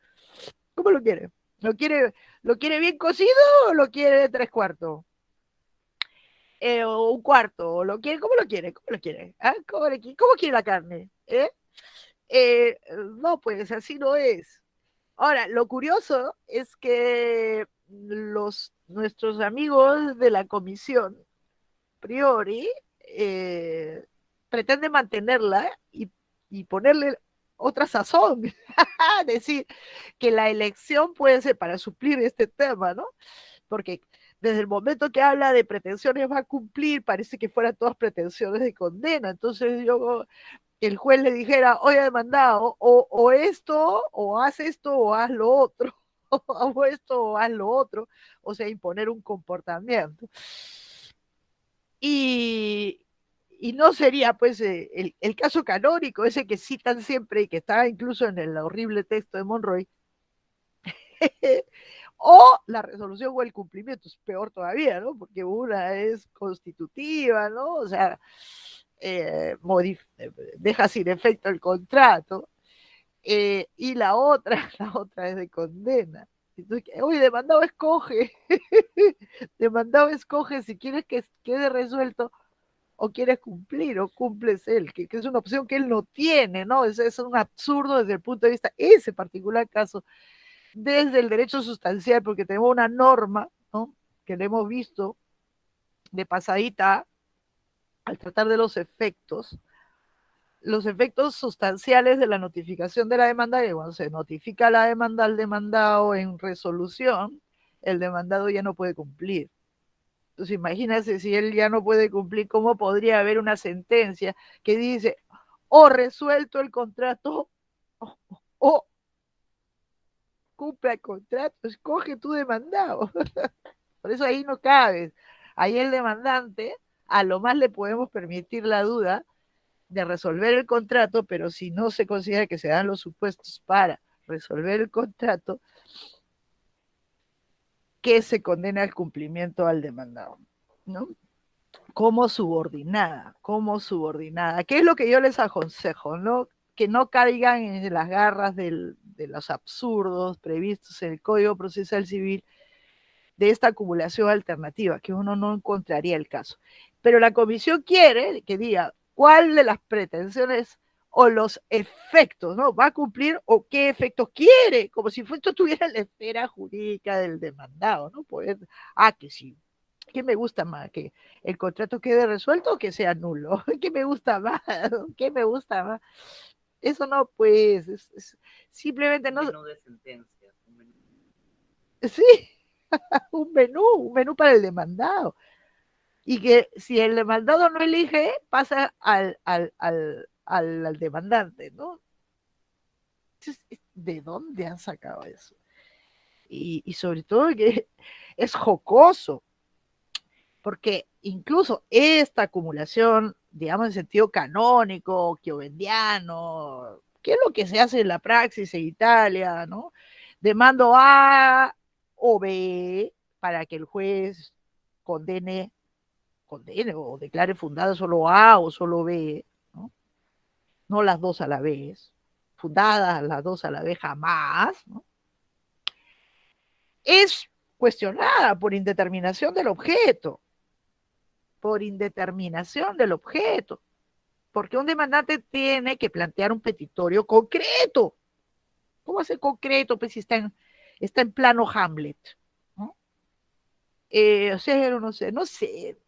¿Cómo lo quiere? ¿Lo quiere bien cocido o lo quiere de 3/4? O un cuarto, o lo quiere, ¿cómo lo quiere? ¿Cómo lo quiere? ¿Ah? ¿Cómo quiere la carne? No, pues así no es. Ahora, lo curioso es que nuestros amigos de la comisión, priori, pretenden mantenerla y ponerle otra sazón. Decir que la elección puede ser para suplir este tema, ¿no? Porque desde el momento que habla de pretensiones va a cumplir, parece que fueran todas pretensiones de condena. Entonces el juez le dijera, oye, demandado, o esto, o haz esto, o haz lo otro, o esto, o haz lo otro, o sea, imponer un comportamiento. Y no sería, pues, el caso canónico, ese que citan siempre y que está incluso en el horrible texto de Monroy, o la resolución o el cumplimiento, es peor todavía, ¿no? Porque una es constitutiva, ¿no? O sea, deja sin efecto el contrato, y la otra, la otra es de condena. Entonces, oye, demandado escoge, demandado escoge si quieres que quede resuelto o quieres cumplir o cumples él, que es una opción que él no tiene, ¿no? Es un absurdo desde el punto de vista, ese particular caso, desde el derecho sustancial, porque tenemos una norma, ¿no? Que le hemos visto de pasadita al tratar de los efectos sustanciales de la notificación de la demanda, que cuando se notifica la demanda al demandado en resolución, el demandado ya no puede cumplir. Entonces, imagínense si él ya no puede cumplir, ¿cómo podría haber una sentencia que dice, o resuelto el contrato, o cumple el contrato, escoge tu demandado? Por eso ahí no cabe. Ahí el demandante, a lo más le podemos permitir la duda de resolver el contrato, pero si no se considera que se dan los supuestos para resolver el contrato, que se condena al cumplimiento al demandado, ¿no? Como subordinada. ¿Qué es lo que yo les aconsejo, no? Que no caigan en las garras de los absurdos previstos en el Código Procesal Civil de esta acumulación alternativa, que uno no encontraría el caso. Pero la comisión quiere que diga cuál de las pretensiones o los efectos, ¿no? ¿Va a cumplir o qué efectos quiere? Como si esto tuviera la esfera jurídica del demandado, ¿no? Poder, que sí. ¿Qué me gusta más? ¿Que el contrato quede resuelto o que sea nulo? ¿Qué me gusta más? ¿Qué me gusta más? Eso no, pues, simplemente no. Un menú de sentencias. Sí, un menú para el demandado. Y que si el demandado no elige, pasa al demandante, ¿no? ¿De dónde han sacado eso? Y sobre todo que es jocoso, porque incluso esta acumulación, digamos en sentido canónico, kiovendiano, que es lo que se hace en la praxis en Italia, ¿no? Demando A o B para que el juez condene o declare fundada solo A o solo B, ¿no? No las dos a la vez, fundadas las dos a la vez jamás, ¿no? Es cuestionada por indeterminación del objeto, porque un demandante tiene que plantear un petitorio concreto. ¿Cómo hace concreto? Pues si está en plano Hamlet, ¿no? O sea, no sé,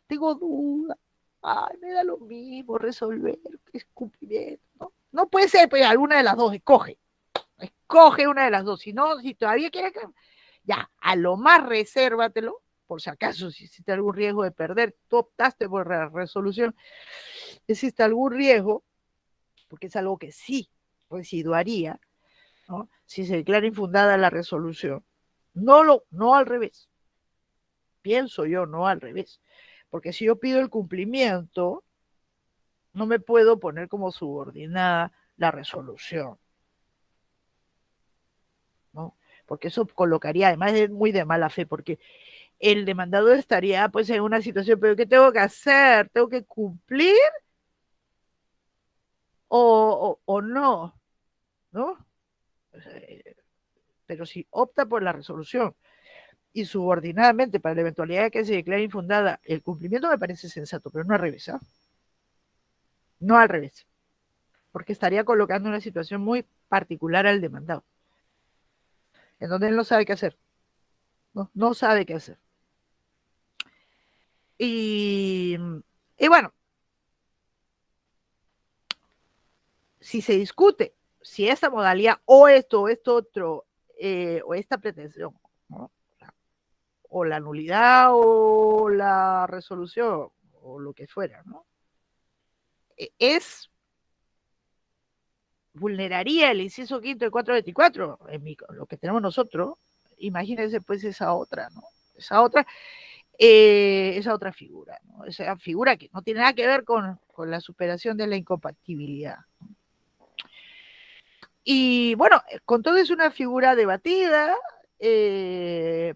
tengo dudas. Ay, me da lo mismo resolver, es cumplimiento, ¿no? No puede ser, pues alguna de las dos, escoge una de las dos, si todavía quieres, ya, a lo más resérvatelo, por si acaso, si existe algún riesgo de perder, tú optaste por la resolución, existe algún riesgo, porque es algo que sí residuaría, ¿no? Si se declara infundada la resolución. No al revés. Pienso yo, no al revés. Porque si yo pido el cumplimiento, no me puedo poner como subordinada la resolución, ¿no? Porque eso colocaría, además es muy de mala fe, porque el demandador estaría pues en una situación, pero ¿qué tengo que hacer? ¿Tengo que cumplir o no? ¿No? Pero si opta por la resolución y subordinadamente para la eventualidad de que se declare infundada el cumplimiento, me parece sensato, pero no al revés, ¿eh? No al revés, porque estaría colocando una situación muy particular al demandado, en donde él no sabe qué hacer, no sabe qué hacer. Y, y bueno, si se discute si esta modalidad o esto otro, o esta pretensión, ¿no? O la nulidad o la resolución, o lo que fuera, ¿no? Es vulneraría el inciso quinto del 424, lo que tenemos nosotros, imagínense pues esa otra, ¿no? Esa otra figura, ¿no? Esa figura que no tiene nada que ver con la superación de la incompatibilidad. Y bueno, con todo es una figura debatida, en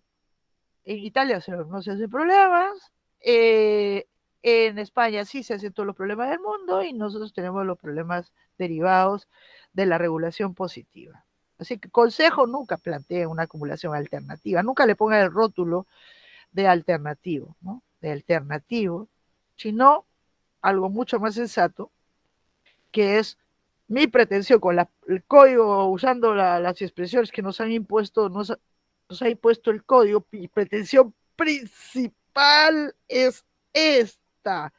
Italia no se hacen problemas, en España sí se hacen todos los problemas del mundo y nosotros tenemos los problemas derivados de la regulación positiva. Así que consejo nunca plantee una acumulación alternativa, nunca le ponga el rótulo de alternativo, ¿no? De alternativo, sino algo mucho más sensato, que es mi pretensión con el código, usando las expresiones que nos han impuesto, nos ha impuesto el código, mi pretensión principal es esta.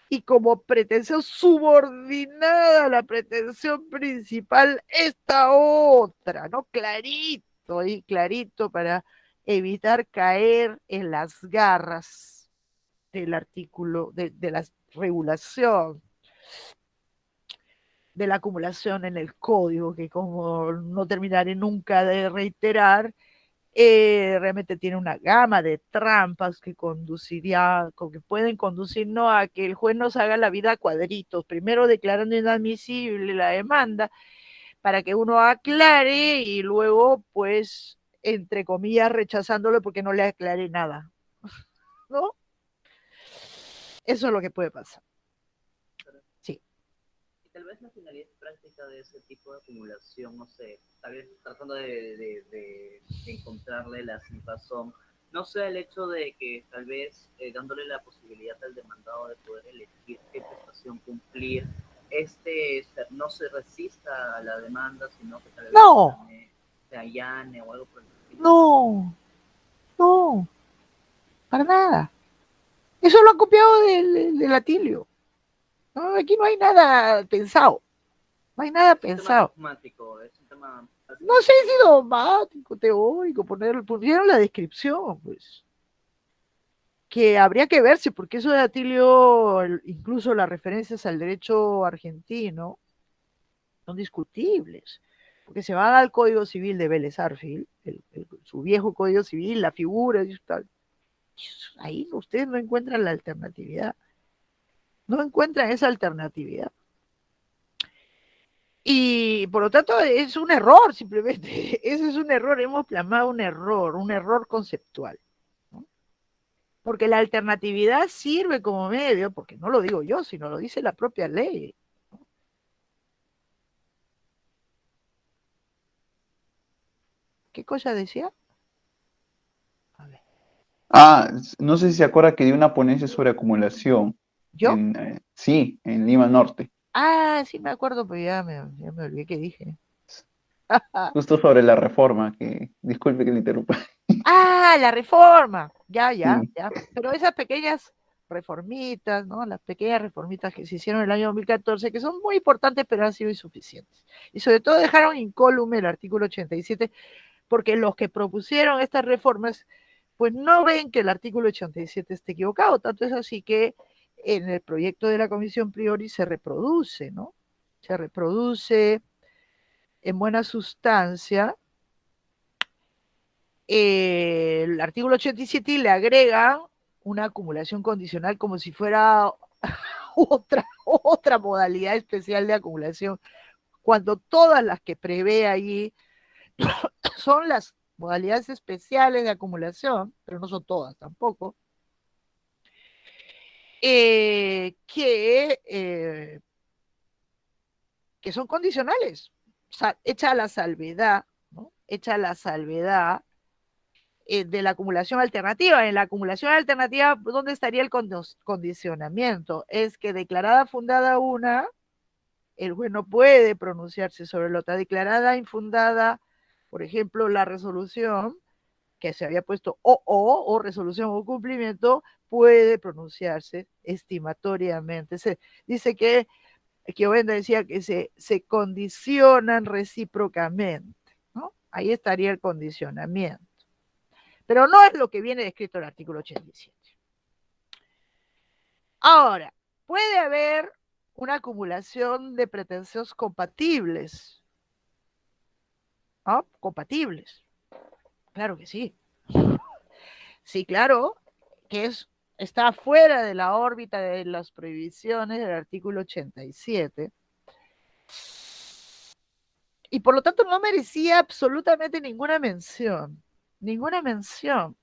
Y como pretensión subordinada a la pretensión principal, esta otra, ¿no? Clarito y clarito para evitar caer en las garras del artículo, de la regulación de la acumulación en el código, que como no terminaré nunca de reiterar, realmente tiene una gama de trampas que que pueden conducir, ¿no?, a que el juez nos haga la vida a cuadritos, primero declarando inadmisible la demanda para que uno aclare y luego, pues, entre comillas, rechazándolo porque no le aclare nada, ¿no? Eso es lo que puede pasar. Sí. Y tal vez la finalidad práctica de ese tipo de acumulación, no sé, tal vez tratando de encontrarle la razón, no sea el hecho de que tal vez dándole la posibilidad al demandado de poder elegir qué prestación cumplir, no se resista a la demanda, sino que tal vez No, se allane o algo por el estilo. no, para nada. Eso lo han copiado del Atilio. No, aquí no hay nada pensado. No hay nada pensado. Es un tema no sé si dogmático, teórico, pusieron la descripción, pues. Que habría que verse, porque eso de Atilio, incluso las referencias al derecho argentino, son discutibles. Porque se van al Código Civil de Vélez Arfield, su viejo Código Civil, la figura, y tal. Ahí ustedes no encuentran la alternatividad. No encuentran esa alternatividad. Y por lo tanto es un error, simplemente. Ese es un error, hemos plasmado un error conceptual. ¿No? Porque la alternatividad sirve como medio, porque no lo digo yo, sino lo dice la propia ley. ¿No? ¿Qué cosa decía? A ver. No sé si se acuerda que dio una ponencia sobre acumulación ¿Yo? sí, en Lima Norte, Sí me acuerdo, pero ya me olvidé qué dije. justo sobre la reforma, que disculpe que le interrumpa. La reforma. Sí. Ya. Pero esas pequeñas reformitas, ¿no? Las pequeñas reformitas que se hicieron en el año 2014, que son muy importantes, pero han sido insuficientes. Y sobre todo dejaron incólume el artículo 87, porque los que propusieron estas reformas, pues no ven que el artículo 87 esté equivocado. Tanto es así que en el proyecto de la Comisión Priori se reproduce, ¿no? Se reproduce en buena sustancia, el artículo 87 le agrega una acumulación condicional como si fuera otra modalidad especial de acumulación, cuando todas las que prevé allí son las modalidades especiales de acumulación, pero no son todas tampoco, que son condicionales, hecha la salvedad, ¿no? Hecha la salvedad de la acumulación alternativa. En la acumulación alternativa, ¿dónde estaría el condicionamiento? Es que declarada fundada una, el juez no puede pronunciarse sobre la otra. Declarada infundada, por ejemplo, la resolución, que se había puesto o resolución o cumplimiento, puede pronunciarse estimatoriamente. Dice que Ovenda decía que se condicionan recíprocamente, ¿no? Ahí estaría el condicionamiento. Pero no es lo que viene descrito en el artículo 87. Ahora, puede haber una acumulación de pretensiones compatibles, ¿no? Compatibles. Claro que sí. Sí, claro, que está fuera de la órbita de las prohibiciones del artículo 87. Y por lo tanto no merecía absolutamente ninguna mención,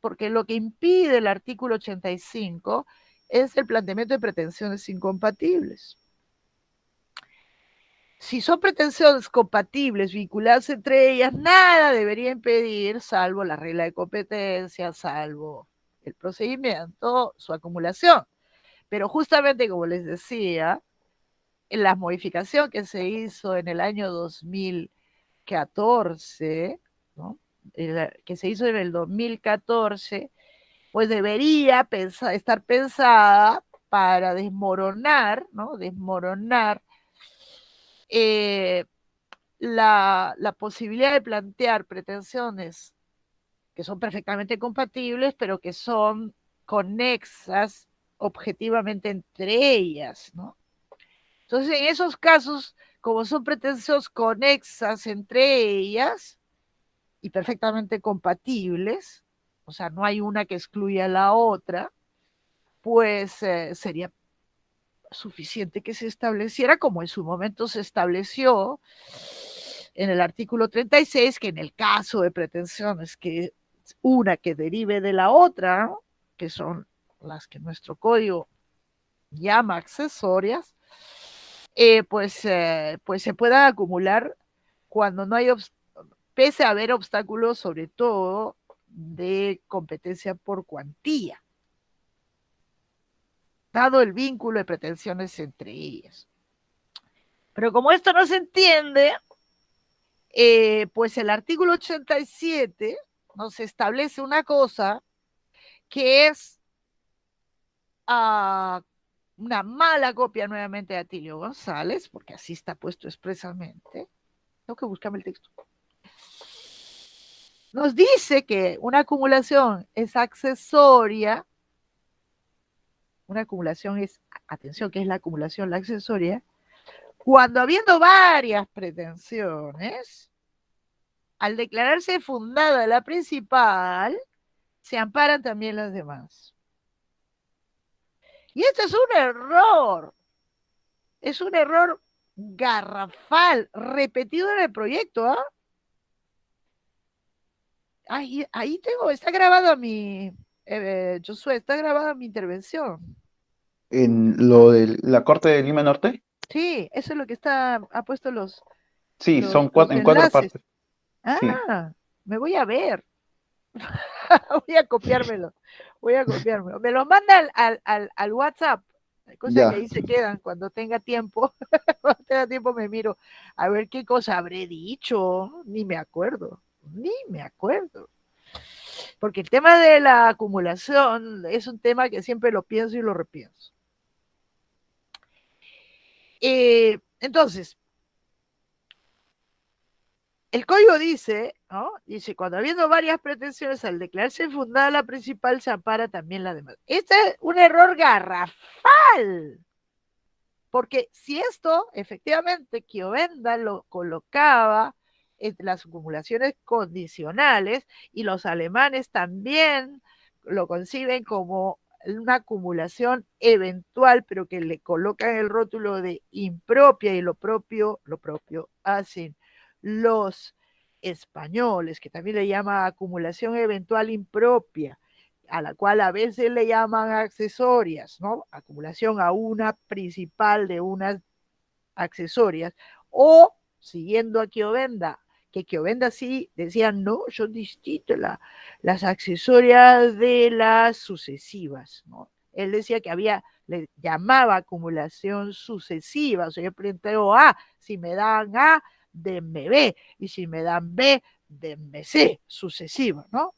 porque lo que impide el artículo 85 es el planteamiento de pretensiones incompatibles. Si son pretensiones compatibles, vinculadas entre ellas, nada debería impedir, salvo la regla de competencia, salvo el procedimiento, su acumulación. Pero justamente, como les decía, en la modificación que se hizo en el año 2014, ¿no? Que se hizo en el 2014, pues debería estar pensada para desmoronar, ¿no? Desmoronar la posibilidad de plantear pretensiones que son perfectamente compatibles, pero que son conexas objetivamente entre ellas, ¿no? Entonces, en esos casos, como son pretensiones conexas entre ellas y perfectamente compatibles, o sea, no hay una que excluya a la otra, pues sería suficiente que se estableciera, como en su momento se estableció en el artículo 36, que en el caso de pretensiones que una que derive de la otra, ¿no? Que son las que nuestro código llama accesorias, pues se puedan acumular cuando no hay, pese a haber obstáculos, sobre todo de competencia por cuantía, dado el vínculo de pretensiones entre ellas. Pero como esto no se entiende, pues el artículo 87 nos establece una cosa que es una mala copia nuevamente de Atilio González, porque así está puesto expresamente. Tengo que buscarme el texto. Nos dice que una acumulación es accesoria. Una acumulación es, atención, ¿qué es la acumulación? La accesoria, cuando habiendo varias pretensiones, al declararse fundada la principal, se amparan también las demás. Y esto es un error garrafal, repetido en el proyecto, ¿ah? Ahí tengo, está grabado Josué, está grabada mi intervención. En lo de la Corte de Lima Norte, Sí, eso es lo que ha puesto los sí, son los en cuatro enlaces. partes. Sí, Ah, me voy a ver. Voy a copiármelo. Me lo manda al WhatsApp. Cosa que ya. ahí se quedan cuando tenga tiempo. Cuando tenga tiempo me miro a ver qué cosa habré dicho. Ni me acuerdo. Porque el tema de la acumulación es un tema que siempre lo pienso y lo repienso. Entonces, el código dice, ¿no? Dice, cuando habiendo varias pretensiones, al declararse infundada la principal, se ampara también la demás. Este es un error garrafal. Porque si esto, efectivamente, Chiovenda lo colocaba las acumulaciones condicionales, y los alemanes también lo conciben como una acumulación eventual, pero que le colocan el rótulo de impropia, y lo propio hacen los españoles, que también le llaman acumulación eventual impropia, a la cual a veces le llaman accesorias, ¿no? Acumulación a una principal de unas accesorias, o siguiendo a Chiovenda, que Chiovenda sí decía, no, son distintas las accesorias de las sucesivas, ¿no? Él decía que le llamaba acumulación sucesiva, o sea, yo planteo A, si me dan A, denme B, y si me dan B, denme C, sucesiva, ¿no?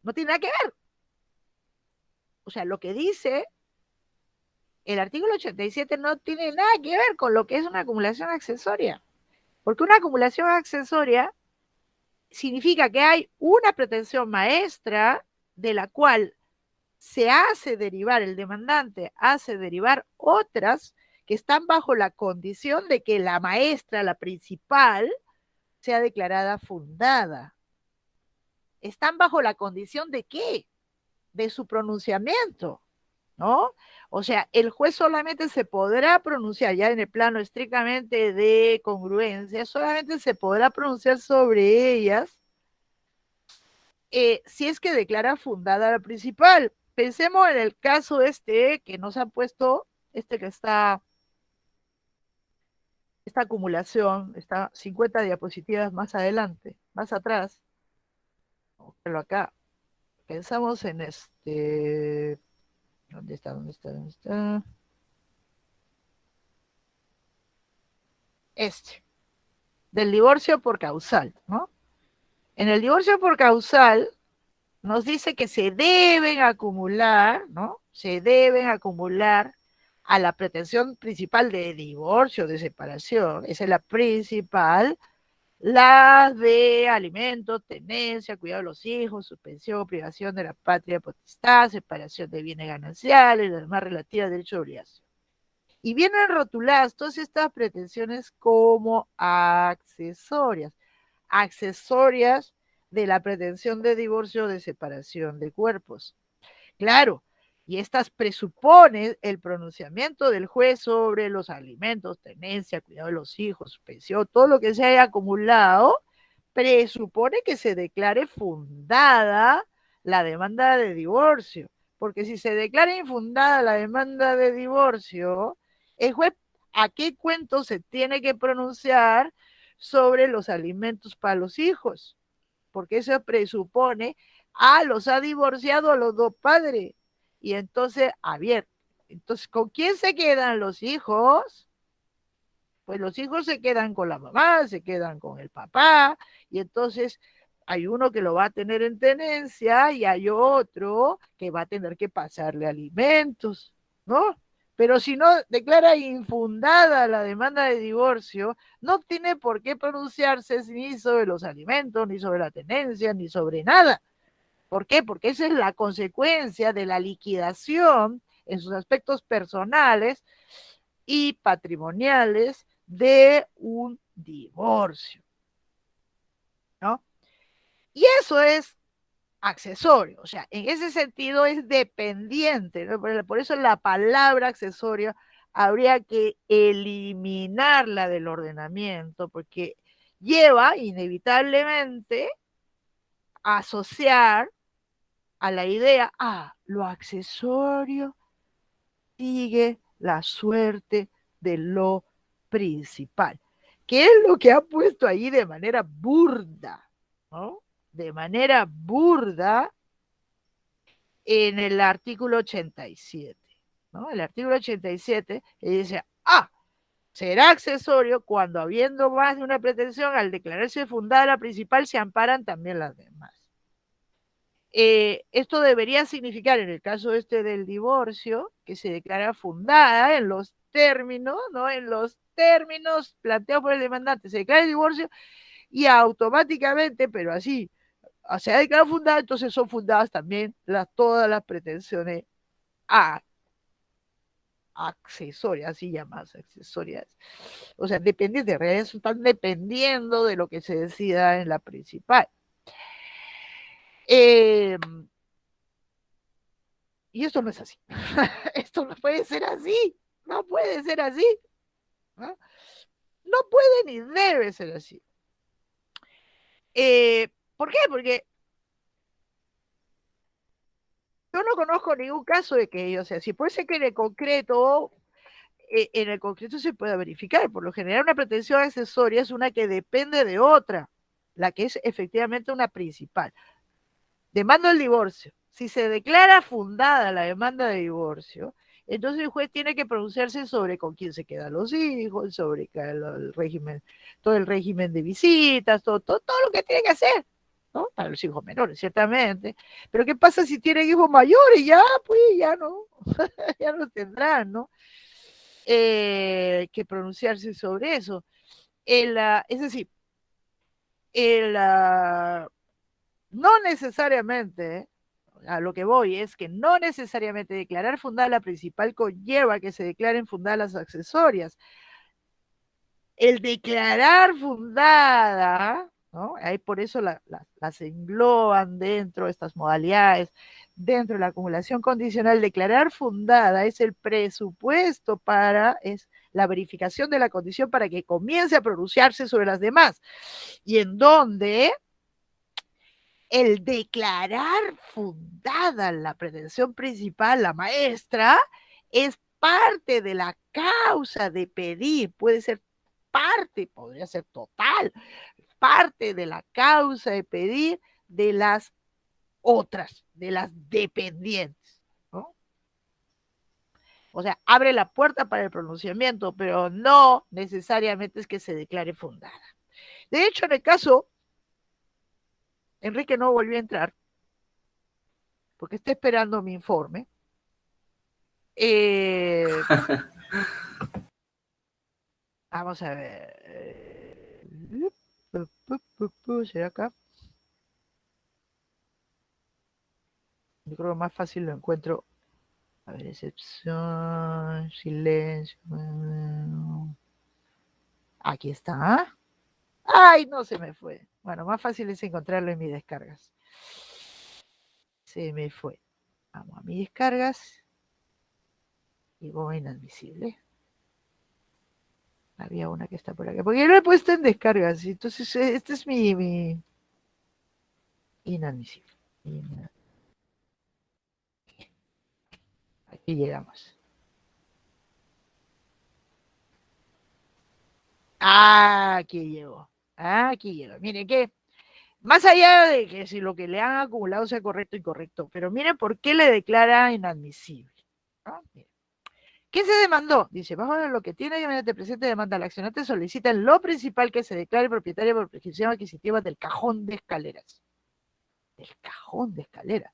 No tiene nada que ver. O sea, lo que dice el artículo 87 no tiene nada que ver con lo que es una acumulación accesoria, porque una acumulación accesoria significa que hay una pretensión maestra de la cual se hace derivar, el demandante hace derivar otras que están bajo la condición de que la maestra, la principal, sea declarada fundada. ¿Están bajo la condición de qué? De su pronunciamiento, ¿no? O sea, el juez solamente se podrá pronunciar, ya en el plano estrictamente de congruencia, solamente se podrá pronunciar sobre ellas si es que declara fundada la principal. Pensemos en el caso que nos han puesto, que está, esta acumulación, está 50 diapositivas más adelante, más atrás, pero acá, pensamos en ¿dónde está? ¿Dónde está? ¿Dónde está? Del divorcio por causal, ¿no? En el divorcio por causal nos dice que se deben acumular, ¿no? Se deben acumular a la pretensión principal de divorcio, de separación, esa es la principal, la de alimentos, tenencia, cuidado de los hijos, suspensión, privación de la patria potestad, separación de bienes gananciales, las demás relativas a derecho de obligación. Y vienen rotuladas todas estas pretensiones como accesorias de la pretensión de divorcio o de separación de cuerpos. Claro, y estas presuponen el pronunciamiento del juez sobre los alimentos, tenencia, cuidado de los hijos, pensión, todo lo que se haya acumulado, presupone que se declare fundada la demanda de divorcio, porque si se declara infundada la demanda de divorcio, el juez a qué cuento se tiene que pronunciar sobre los alimentos para los hijos, porque eso presupone, los ha divorciado a los dos padres, y entonces, entonces, ¿con quién se quedan los hijos? Pues los hijos se quedan con la mamá, se quedan con el papá, y entonces hay uno que lo va a tener en tenencia y hay otro que va a tener que pasarle alimentos, ¿no? Pero si no declara infundada la demanda de divorcio, no tiene por qué pronunciarse ni sobre los alimentos, ni sobre la tenencia, ni sobre nada. ¿Por qué? Porque esa es la consecuencia de la liquidación en sus aspectos personales y patrimoniales de un divorcio, ¿no? Y eso es accesorio, o sea, en ese sentido es dependiente, ¿no? Por eso la palabra accesorio habría que eliminarla del ordenamiento, porque lleva inevitablemente a asociar a la idea, lo accesorio sigue la suerte de lo principal. ¿Qué es lo que ha puesto ahí de manera burda, ¿no? De manera burda en el artículo 87, ¿no? El artículo 87 dice, será accesorio cuando habiendo más de una pretensión, al declararse fundada la principal, se amparan también las demás. Esto debería significar, en el caso del divorcio, que se declara fundada en los términos, ¿no? En los términos planteados por el demandante. Se declara el divorcio y automáticamente, pero así, se ha declarado fundada, entonces son fundadas también todas las pretensiones accesorias, así llamadas accesorias. O sea, dependientes, en realidad están dependiendo de lo que se decida en la principal. Y esto no es así. Esto no puede ser así. No puede ser así. ¿No? No puede ni debe ser así. ¿Por qué? Porque yo no conozco ningún caso de que ellos sea así. Puede ser que en el concreto se pueda verificar. Por lo general, una pretensión accesoria es una que depende de otra, la que es efectivamente una principal. Demanda el divorcio. Si se declara fundada la demanda de divorcio, entonces el juez tiene que pronunciarse sobre con quién se quedan los hijos, sobre el régimen, todo el régimen de visitas, todo lo que tiene que hacer, ¿no? Para los hijos menores, ciertamente. Pero ¿qué pasa si tienen hijos mayores? Ya, pues, ya no, ya no tendrán, ¿no? Que pronunciarse sobre eso. Es decir, no necesariamente, a lo que voy es que no necesariamente declarar fundada la principal conlleva que se declaren fundadas las accesorias. El declarar fundada, ¿no? Ahí por eso las engloban dentro de estas modalidades, dentro de la acumulación condicional. Declarar fundada es el presupuesto es la verificación de la condición para que comience a pronunciarse sobre las demás, y en donde el declarar fundada la pretensión principal, la maestra, es parte de la causa de pedir, puede ser parte, podría ser total, parte de la causa de pedir de las otras, de las dependientes, ¿no? O sea, abre la puerta para el pronunciamiento, pero no necesariamente es que se declare fundada. De hecho, en el caso, Enrique no volvió a entrar, porque está esperando mi informe. Vamos a ver. ¿Será acá? Yo creo que más fácil lo encuentro. A ver, excepción, silencio. Aquí está. ¡Ay, no se me fue! Bueno, más fácil es encontrarlo en mis descargas. Se me fue. Vamos a mis descargas. Y como inadmisible. Había una que está por acá. Porque yo lo he puesto en descargas. Entonces, este es mi inadmisible. Aquí llegamos. Aquí llegó. Aquí llegó. Miren que, más allá de que si lo que le han acumulado sea correcto o incorrecto, pero miren por qué le declara inadmisible. ¿No? ¿Qué se demandó? Dice, bajo lo que tiene que mediante presente demanda, el accionante solicita en lo principal que se declare propietario por prescripción adquisitiva del cajón de escaleras. Del cajón de escaleras.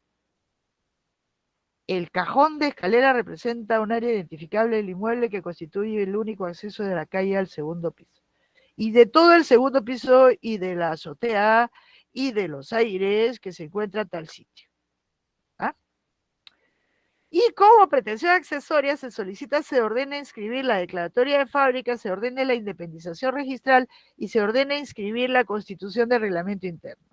El cajón de escalera representa un área identificable del inmueble que constituye el único acceso de la calle al segundo piso. Y de todo el segundo piso y de la azotea y de los aires que se encuentra tal sitio. ¿Ah? Y como pretensión accesoria se solicita, se ordena inscribir la declaratoria de fábrica, se ordene la independización registral y se ordena inscribir la constitución de reglamento interno.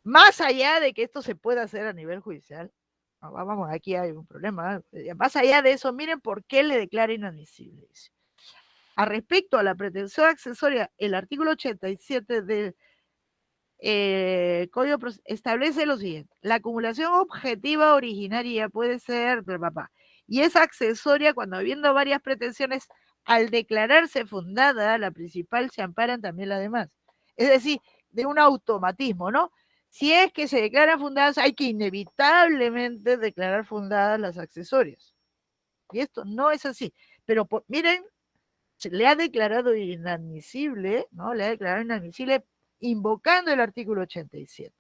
Más allá de que esto se pueda hacer a nivel judicial, vamos, aquí hay un problema, más allá de eso, miren por qué le declara inadmisible. A respecto a la pretensión accesoria, el artículo 87 del Código establece lo siguiente: la acumulación objetiva originaria puede ser, y es accesoria cuando, habiendo varias pretensiones, al declararse fundada la principal, se amparan también las demás. Es decir, de un automatismo, ¿no? Si es que se declaran fundadas, hay que inevitablemente declarar fundadas las accesorias. Y esto no es así. Pero miren, se le ha declarado inadmisible, ¿no? Le ha declarado inadmisible invocando el artículo 87.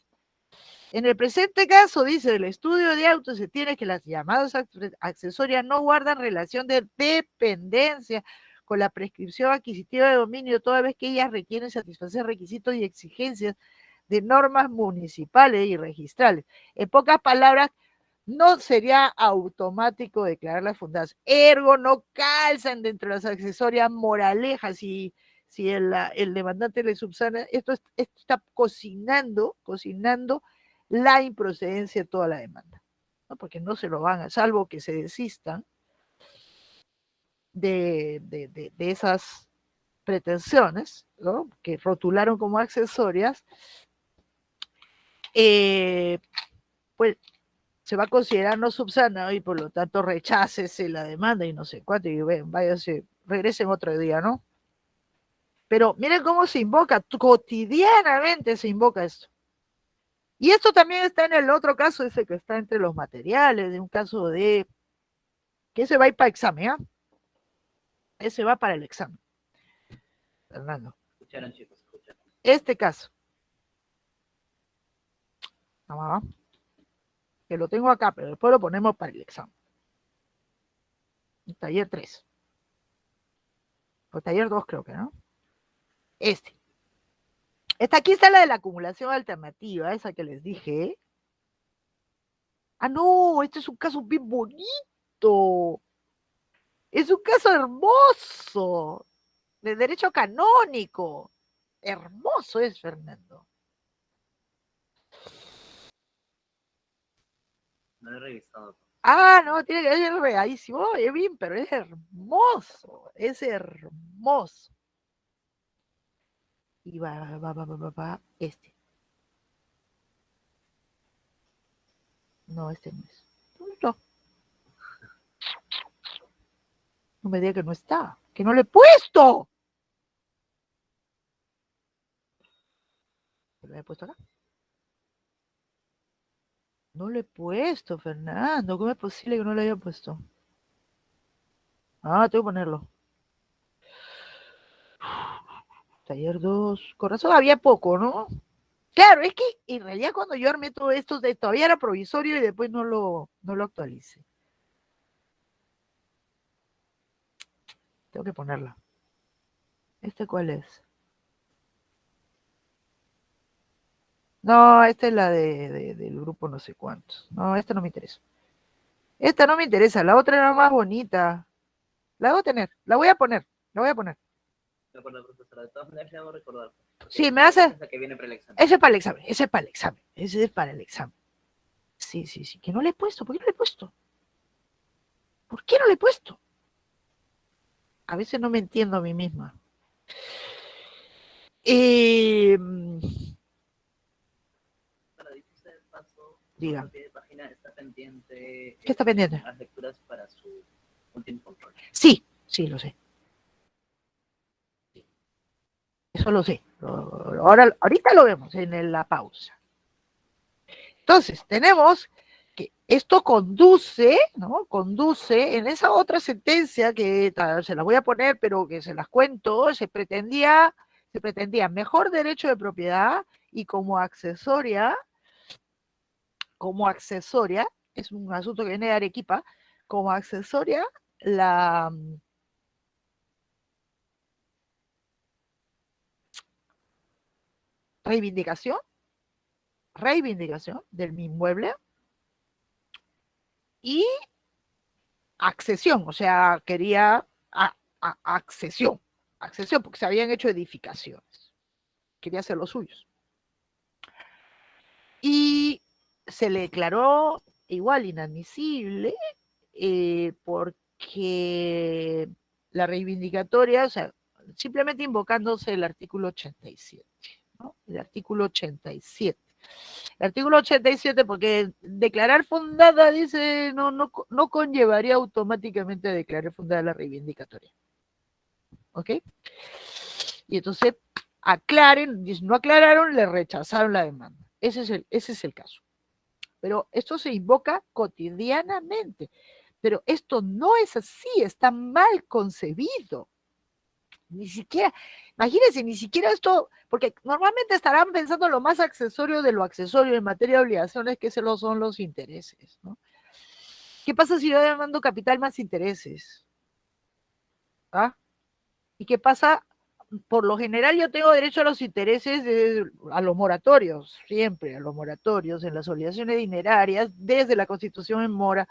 En el presente caso, dice, el estudio de autos se tiene que las llamadas accesorias no guardan relación de dependencia con la prescripción adquisitiva de dominio, toda vez que ellas requieren satisfacer requisitos y exigencias de normas municipales y registrales. En pocas palabras, no sería automático declararlas fundadas. Ergo, no calzan dentro de las accesorias moralejas. Si el demandante le subsana, esto está cocinando la improcedencia de toda la demanda, ¿no? Porque no se lo van a, salvo que se desistan de esas pretensiones, ¿no? Que rotularon como accesorias, pues se va a considerar no subsanado y por lo tanto rechácese la demanda y no sé cuánto, y ven, váyase, regresen otro día, ¿no? Pero miren cómo se invoca, cotidianamente se invoca esto. Y esto también está en el otro caso, ese que está entre los materiales, de un caso de que ese va a ir para examen, ¿eh? Ese va para el examen, Fernando. Escucharon, chicos, escucharon. Este caso, que lo tengo acá, pero después lo ponemos para el examen. Taller 3. O taller 2 creo que, ¿no? Aquí está la de la acumulación alternativa, esa que les dije. Ah, no, este es un caso bien bonito. Es un caso hermoso, de derecho canónico. Hermoso es, Fernando. No lo he revisado. Ah, no, tiene que ser regalísimo, es bien, pero es hermoso, es hermoso. Y va, este. No, este no es. No. No me diga que no está, que no le he puesto. ¿Lo he puesto acá? No lo he puesto, Fernando. ¿Cómo es posible que no lo haya puesto? Ah, tengo que ponerlo. Taller 2. Con razón había poco, ¿no? Claro, es que en realidad cuando yo armé todo esto, todavía era provisorio y después no lo actualicé. Tengo que ponerla. ¿Este cuál es? No, esta es la del grupo no sé cuántos. No, esta no me interesa. Esta no me interesa, la otra era más bonita. La voy a tener, la voy a poner, la voy a poner. De acuerdo, profesora. De todas maneras, le hago recordar. Sí, me hace. Esa que viene para el examen. Ese es para el examen, ese es para el examen, ese es para el examen. Sí, que no le he puesto, ¿por qué no le he puesto? ¿Por qué no le he puesto? A veces no me entiendo a mí misma. Diga. Está pendiente. ¿Qué está pendiente? Las lecturas para su último control. Sí, lo sé. Eso lo sé. Ahorita lo vemos en la pausa. Entonces, tenemos que esto conduce, ¿no? Conduce en esa otra sentencia que se la voy a poner, pero que se las cuento, se pretendía mejor derecho de propiedad y como accesoria, es un asunto que viene de Arequipa, como accesoria la reivindicación del inmueble y accesión, o sea, quería accesión, porque se habían hecho edificaciones, quería hacer los suyos. Y se le declaró igual inadmisible porque la reivindicatoria, o sea, simplemente invocándose el artículo 87, ¿no? El artículo 87. El artículo 87, porque declarar fundada, dice, no conllevaría automáticamente a declarar fundada la reivindicatoria. ¿Ok? Y entonces, no aclararon, le rechazaron la demanda. Ese es el caso. Pero esto se invoca cotidianamente. Pero esto no es así, está mal concebido. Ni siquiera, imagínense, ni siquiera esto, porque normalmente estarán pensando lo más accesorio de lo accesorio en materia de obligaciones, que son los intereses, ¿no? ¿Qué pasa si yo demando capital más intereses? ¿Ah? ¿Y qué pasa? por lo general yo tengo derecho a los intereses, a los moratorios, siempre a los moratorios en las obligaciones dinerarias, desde la Constitución en mora,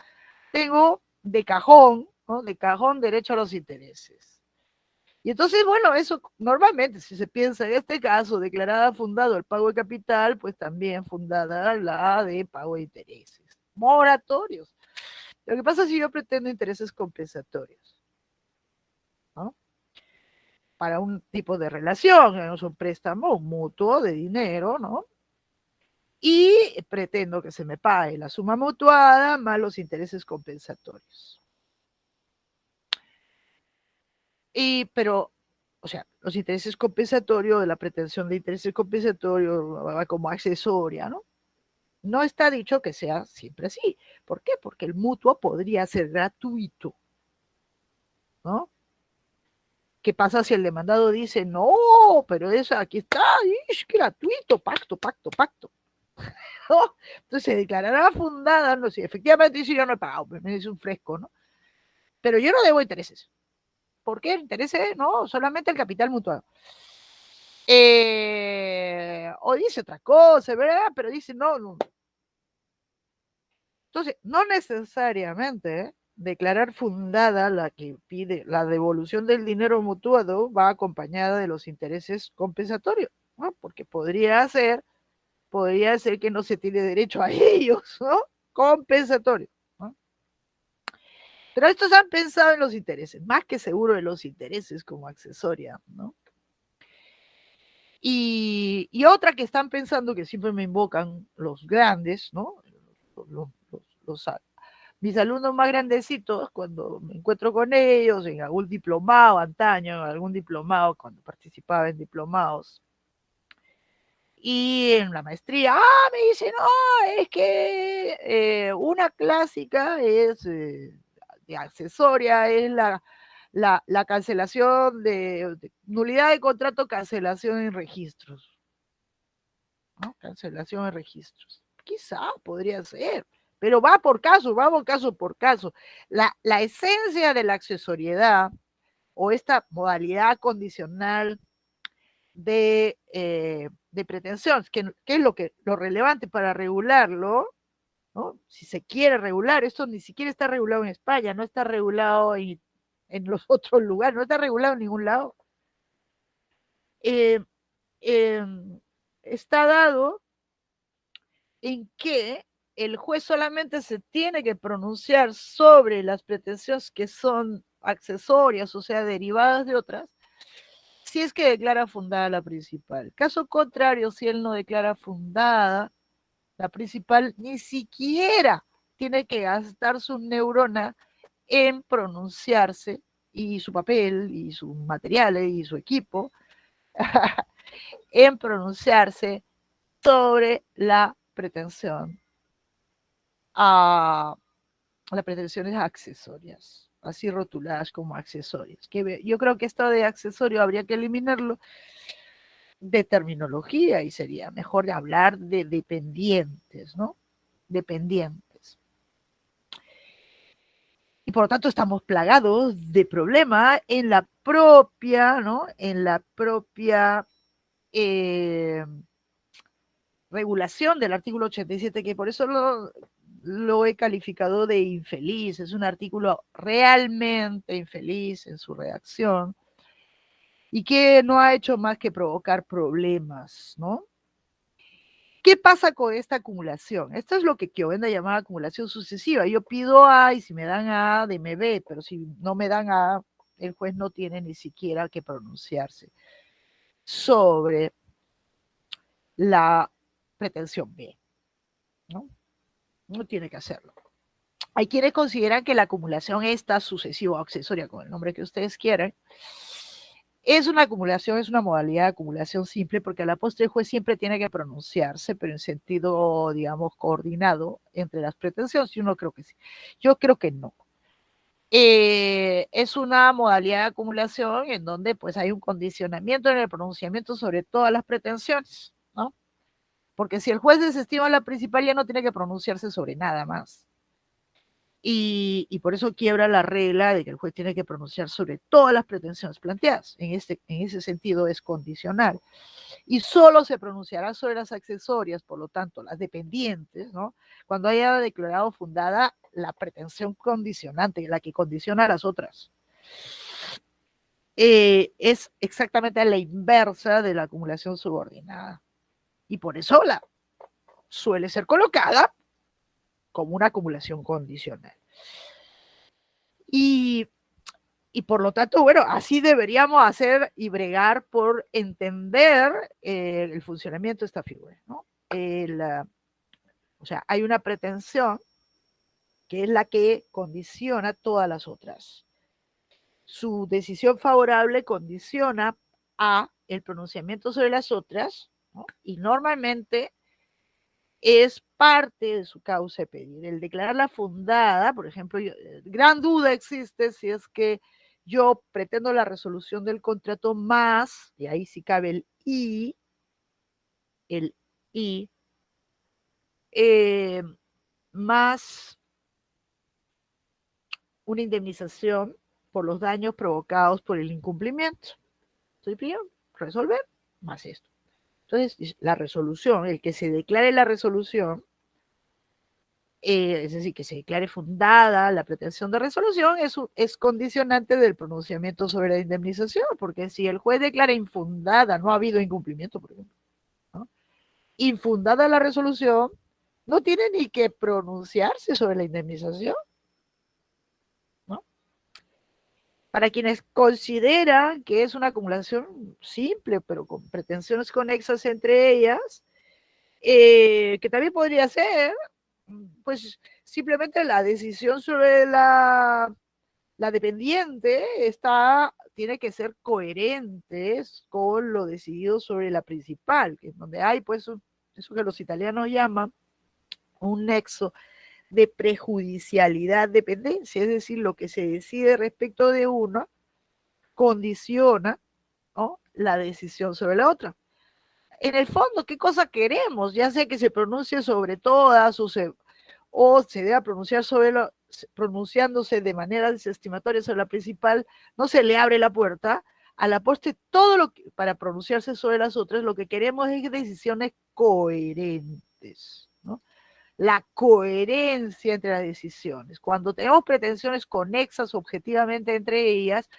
tengo de cajón, ¿no? De cajón derecho a los intereses. Y entonces, bueno, eso normalmente, si se piensa en este caso, declarada fundado el pago de capital, pues también fundada la de pago de intereses. Moratorios. Lo que pasa es que yo pretendo intereses compensatorios, ¿no? Para un tipo de relación, es un préstamo mutuo de dinero, ¿no? Y pretendo que se me pague la suma mutuada más los intereses compensatorios. Pero, o sea, los intereses compensatorios, la pretensión de intereses compensatorios va como accesoria, ¿no? No está dicho que sea siempre así. ¿Por qué? Porque el mutuo podría ser gratuito, ¿no? ¿Qué pasa si el demandado dice, no, pero eso aquí está, es gratuito, pacto, pacto, pacto? ¿No? Entonces se declarará fundada, no sé, efectivamente dice yo no he pagado, me dice un fresco, ¿no? Pero yo no debo intereses. ¿Por qué? Intereses, no, solamente el capital mutuado. O dice otra cosa, ¿verdad? Pero dice no, no. Entonces, no necesariamente declarar fundada la que pide la devolución del dinero mutuado va acompañada de los intereses compensatorios, ¿no? Porque podría ser que no se tiene derecho a ellos, ¿no? Compensatorio, ¿no? Pero estos han pensado en los intereses, más que seguro en los intereses como accesoria, ¿no? Y otra que están pensando, que siempre me invocan los grandes, ¿no? Los mis alumnos más grandecitos, cuando me encuentro con ellos en algún diplomado, antaño, en algún diplomado, cuando participaba en diplomados, y en la maestría, me dice, no, es que una clásica es de accesoria, es la cancelación de nulidad de contrato, cancelación en registros, ¿no? Cancelación en registros. Quizá podría ser, pero vamos caso por caso. La esencia de la accesoriedad o esta modalidad condicional de pretensión, que es lo relevante para regularlo, ¿no? Si se quiere regular, esto ni siquiera está regulado en España, no está regulado en los otros lugares, no está regulado en ningún lado. Está dado en que el juez solamente se tiene que pronunciar sobre las pretensiones que son accesorias, o sea, derivadas de otras, si es que declara fundada la principal. Caso contrario, si él no declara fundada la principal, ni siquiera tiene que gastar su neurona en pronunciarse, y su papel, y sus materiales, y su equipo, en pronunciarse sobre la pretensión a las pretensiones accesorias, así rotuladas como accesorias. Yo creo que esto de accesorio habría que eliminarlo de terminología y sería mejor hablar de dependientes, ¿no? Dependientes. Y por lo tanto estamos plagados de problemas en la propia, ¿no? En la propia regulación del artículo 87, que por eso lo he calificado de infeliz. Es un artículo realmente infeliz en su redacción y que no ha hecho más que provocar problemas, ¿no? ¿Qué pasa con esta acumulación? Esto es lo que Kiovenda llamaba acumulación sucesiva. Yo pido A y si me dan A, deme B, pero si no me dan A, el juez no tiene ni siquiera que pronunciarse sobre la pretensión B, ¿no? No tiene que hacerlo. Hay quienes consideran que la acumulación esta sucesiva o accesoria, con el nombre que ustedes quieran, es una acumulación, es una modalidad de acumulación simple, porque a la postre el juez siempre tiene que pronunciarse, pero en sentido, digamos, coordinado entre las pretensiones. Yo no creo que sí. Yo creo que no. Es una modalidad de acumulación en donde pues hay un condicionamiento en el pronunciamiento sobre todas las pretensiones, ¿no? Porque si el juez desestima la principal, ya no tiene que pronunciarse sobre nada más. y por eso quiebra la regla de que el juez tiene que pronunciar sobre todas las pretensiones planteadas. En ese sentido es condicional. Y solo se pronunciará sobre las accesorias, por lo tanto, las dependientes, ¿no? Cuando haya declarado fundada la pretensión condicionante, la que condiciona a las otras. Es exactamente a la inversa de la acumulación subordinada. Y por eso suele ser colocada como una acumulación condicional. Y por lo tanto, bueno, así deberíamos hacer y bregar por entender el funcionamiento de esta figura, ¿no? O sea, hay una pretensión que es la que condiciona todas las otras. Su decisión favorable condiciona a el pronunciamiento sobre las otras, ¿no? Y normalmente es parte de su causa de pedir. El declararla fundada, por ejemplo, gran duda existe si es que yo pretendo la resolución del contrato más, y ahí sí cabe el I, más una indemnización por los daños provocados por el incumplimiento. Entonces, primero, resolver más esto. Entonces, la resolución, el que se declare la resolución, es decir, que se declare fundada la pretensión de resolución, es condicionante del pronunciamiento sobre la indemnización, porque si el juez declara infundada, no ha habido incumplimiento, por ejemplo, ¿no? Infundada la resolución, no tiene ni que pronunciarse sobre la indemnización, ¿no? Para quienes consideran que es una acumulación simple, pero con pretensiones conexas entre ellas, que también podría ser, pues simplemente la decisión sobre la dependiente tiene que ser coherente con lo decidido sobre la principal, que es donde hay pues eso que los italianos llaman un nexo de prejudicialidad dependencia, es decir, lo que se decide respecto de uno condiciona, ¿no?, la decisión sobre la otra. En el fondo, ¿qué cosa queremos? Ya sea que se pronuncie sobre todas o se deba pronunciar pronunciándose de manera desestimatoria sobre la principal, no se le abre la puerta a la postre para pronunciarse sobre las otras. Lo que queremos es decisiones coherentes, ¿no? La coherencia entre las decisiones. Cuando tenemos pretensiones conexas objetivamente entre ellas,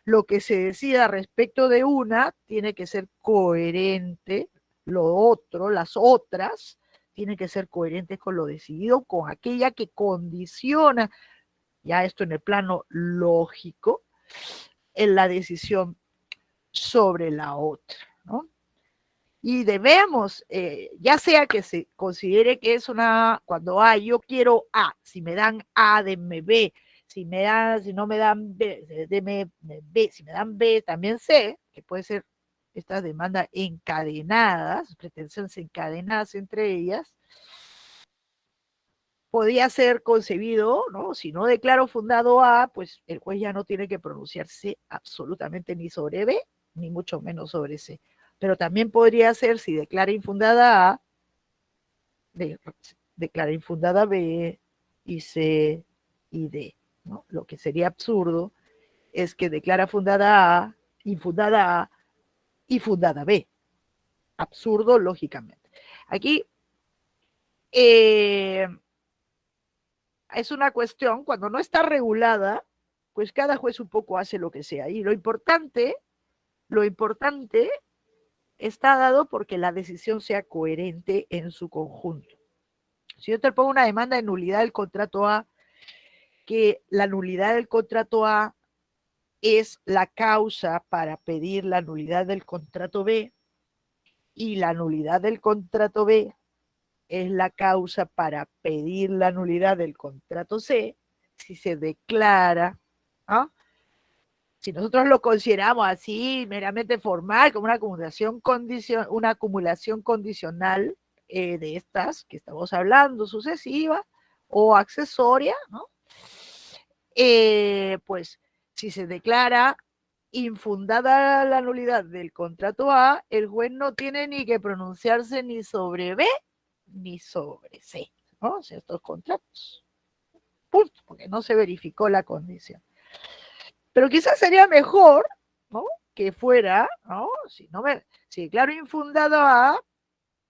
lo que se decida respecto de una tiene que ser coherente, lo otro, las otras, tienen que ser coherentes con lo decidido, con aquella que condiciona, ya esto en el plano lógico, en la decisión sobre la otra, ¿no? Y debemos, ya sea que se considere que es cuando yo quiero A, si me dan A, denme B, si no me dan B, denme B, si me dan B, también C, que puede ser estas demandas encadenadas, pretensiones encadenadas entre ellas, podría ser concebido, ¿no? Si no declaro fundado A, pues el juez ya no tiene que pronunciarse absolutamente ni sobre B, ni mucho menos sobre C. Pero también podría ser, si declara infundada A, declara infundada B y C y D, ¿no? Lo que sería absurdo es que declara fundada A y fundada B. Absurdo, lógicamente. Aquí es una cuestión, cuando no está regulada, pues cada juez un poco hace lo que sea. Y lo importante está dado porque la decisión sea coherente en su conjunto. Si yo te pongo una demanda de nulidad del contrato A, que la nulidad del contrato A es la causa para pedir la nulidad del contrato B, y la nulidad del contrato B es la causa para pedir la nulidad del contrato C, si se declara, ¿no? Si nosotros lo consideramos así, meramente formal, como una acumulación condicional de estas que estamos hablando, sucesiva o accesoria, ¿no? Pues si se declara infundada la nulidad del contrato A, el juez no tiene ni que pronunciarse ni sobre B ni sobre C, ¿no? O sea, estos contratos. punto, porque no se verificó la condición. Pero quizás sería mejor, ¿no?, que fuera, ¿no?, si declaro infundado A,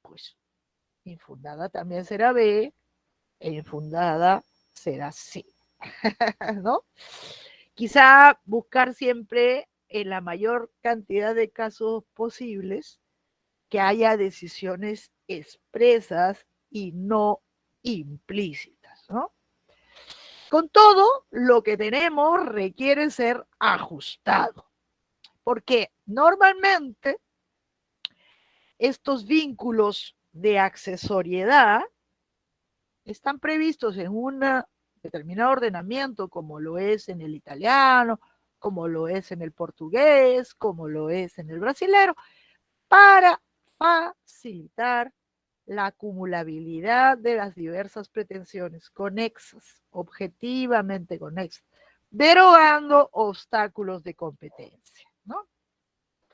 pues infundada también será B, e infundada será C, ¿no? Quizá buscar siempre en la mayor cantidad de casos posibles que haya decisiones expresas y no implícitas, ¿no? Con todo, lo que tenemos requiere ser ajustado, porque normalmente estos vínculos de accesoriedad están previstos en un determinado ordenamiento, como lo es en el italiano, como lo es en el portugués, como lo es en el brasilero, para facilitar la acumulabilidad de las diversas pretensiones conexas, objetivamente conexas, derogando obstáculos de competencia, ¿no?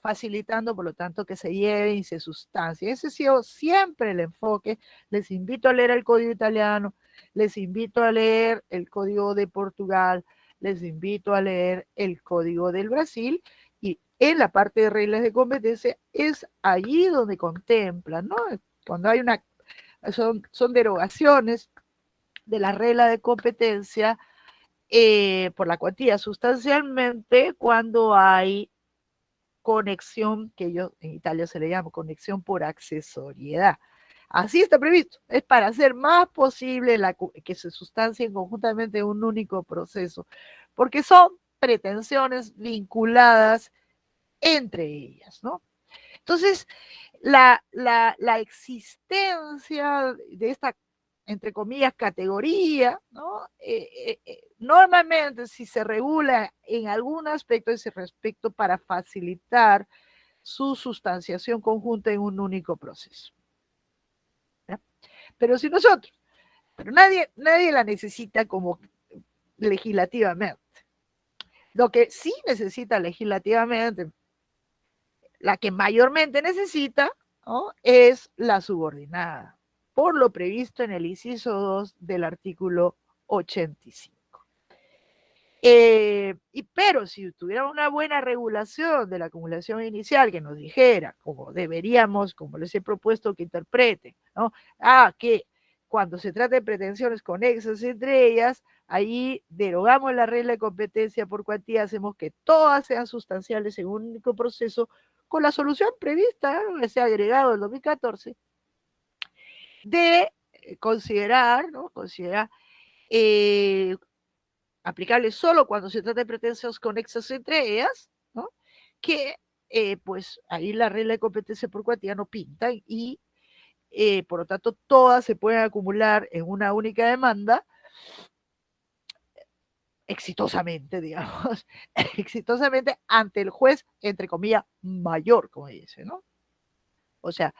Facilitando, por lo tanto, que se lleven y se sustancien. Ese ha sido siempre el enfoque. Les invito a leer el Código Italiano, les invito a leer el Código de Portugal, les invito a leer el Código del Brasil, y en la parte de reglas de competencia es allí donde contemplan, ¿no? Cuando hay son derogaciones de la regla de competencia por la cuantía, sustancialmente cuando hay conexión, que ellos en Italia se le llama conexión por accesoriedad. Así está previsto, es para hacer más posible que se sustancien conjuntamente en un único proceso, porque son pretensiones vinculadas entre ellas, ¿no? Entonces, la existencia de esta, entre comillas, categoría, ¿no? Normalmente, si se regula en algún aspecto, ese respecto para facilitar su sustanciación conjunta en un único proceso. ¿Ya? Pero nadie la necesita como legislativamente. Lo que sí necesita legislativamente, la que mayormente necesita, ¿no?, es la subordinada, por lo previsto en el inciso 2 del artículo 85. Pero si tuviera una buena regulación de la acumulación inicial que nos dijera, como deberíamos, como les he propuesto que interpreten, ¿no?, que cuando se trata de pretensiones conexas entre ellas, ahí derogamos la regla de competencia por cuantía, hacemos que todas sean sustanciales en un único proceso, con la solución prevista, ¿no?, ese agregado del 2014, de considerar, ¿no?, aplicable solo cuando se trata de pretensiones conexas entre ellas, ¿no?, que pues ahí la regla de competencia por cuantía no pinta, y por lo tanto todas se pueden acumular en una única demanda exitosamente, digamos, exitosamente ante el juez, entre comillas, mayor, como dice, ¿no? O sea,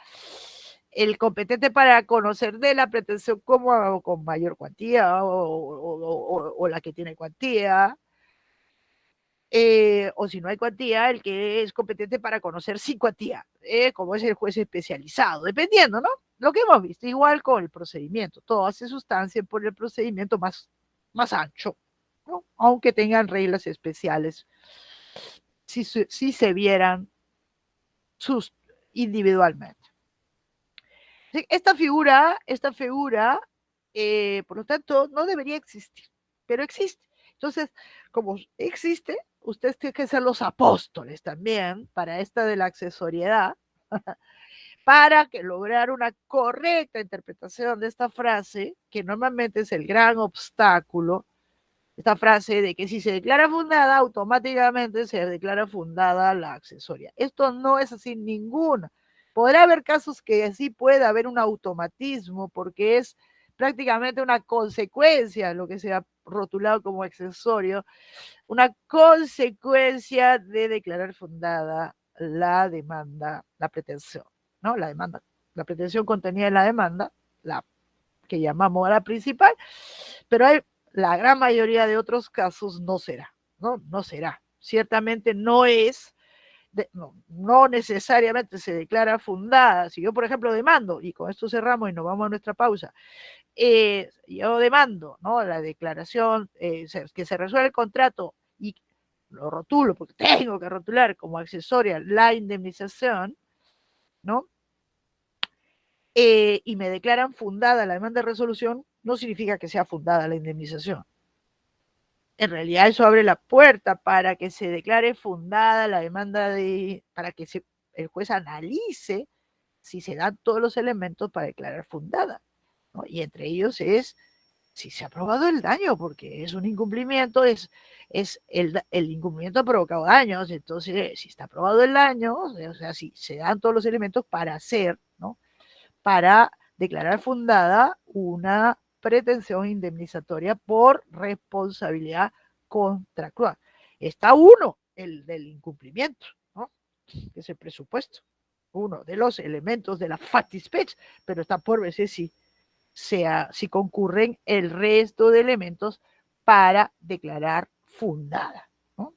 el competente para conocer de la pretensión como con mayor cuantía o la que tiene cuantía, o si no hay cuantía, el que es competente para conocer sin cuantía, como es el juez especializado, dependiendo, ¿no? Lo que hemos visto, igual con el procedimiento, todas se sustancian por el procedimiento más ancho, ¿no?, aunque tengan reglas especiales, si se vieran individualmente. Esta figura, por lo tanto, no debería existir, pero existe. Entonces, como existe, ustedes tienen que ser los apóstoles también para esta de la accesoriedad, para que lograr una correcta interpretación de esta frase, que normalmente es el gran obstáculo, esta frase de que si se declara fundada, automáticamente se declara fundada la accesoria. Esto no es así ninguna. Podrá haber casos que sí pueda haber un automatismo, porque es prácticamente una consecuencia de lo que se ha rotulado como accesorio, una consecuencia de declarar fundada la demanda, la pretensión, ¿no? La demanda, la pretensión contenida en la demanda, la que llamamos a la principal, pero hay la gran mayoría de otros casos no será, ¿no? No será. Ciertamente no es no necesariamente se declara fundada. Si yo, por ejemplo, demando, y con esto cerramos y nos vamos a nuestra pausa, yo demando, ¿no?, la declaración, que se resuelva el contrato y lo rotulo, porque tengo que rotular como accesoria la indemnización, ¿no? Y me declaran fundada la demanda de resolución, no significa que sea fundada la indemnización. En realidad eso abre la puerta para que se declare fundada la demanda para que el juez analice si se dan todos los elementos para declarar fundada, ¿no? Y entre ellos es si se ha probado el daño, porque es un incumplimiento, es el incumplimiento ha provocado daños. Entonces, si está probado el daño, o sea, si se dan todos los elementos para hacer, ¿no?, para declarar fundada una pretensión indemnizatoria por responsabilidad contractual. Está uno, el del incumplimiento, ¿no?, que es el presupuesto, uno de los elementos de la factispech, pero está por verse si concurren el resto de elementos para declarar fundada, ¿no?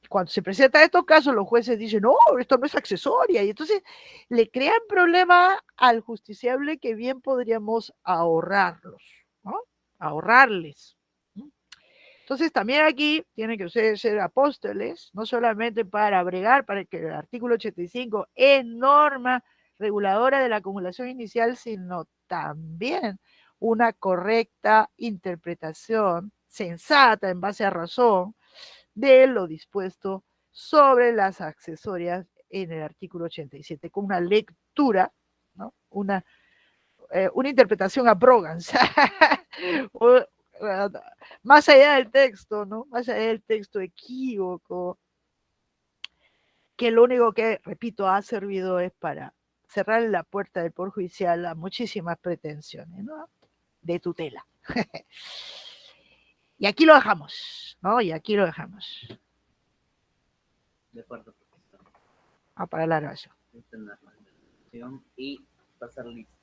Cuando se presentan estos casos, los jueces dicen, no, esto no es accesoria, y entonces le crean problema al justiciable que bien podríamos ahorrarlos, ¿no?, ahorrarles. Entonces también aquí tienen que ustedes ser apóstoles, no solamente para bregar para que el artículo 85 es norma reguladora de la acumulación inicial, sino también una correcta interpretación sensata en base a razón de lo dispuesto sobre las accesorias en el artículo 87, con una lectura, ¿no?, una interpretación a Brogans, más allá del texto, ¿no?, más allá del texto equívoco, que lo único que, repito, ha servido es para cerrar la puerta del Poder Judicial a muchísimas pretensiones, ¿no?, de tutela. Y aquí lo dejamos, ¿no? Y aquí lo dejamos. De acuerdo, profesor. A para la grabación. Y pasar lista.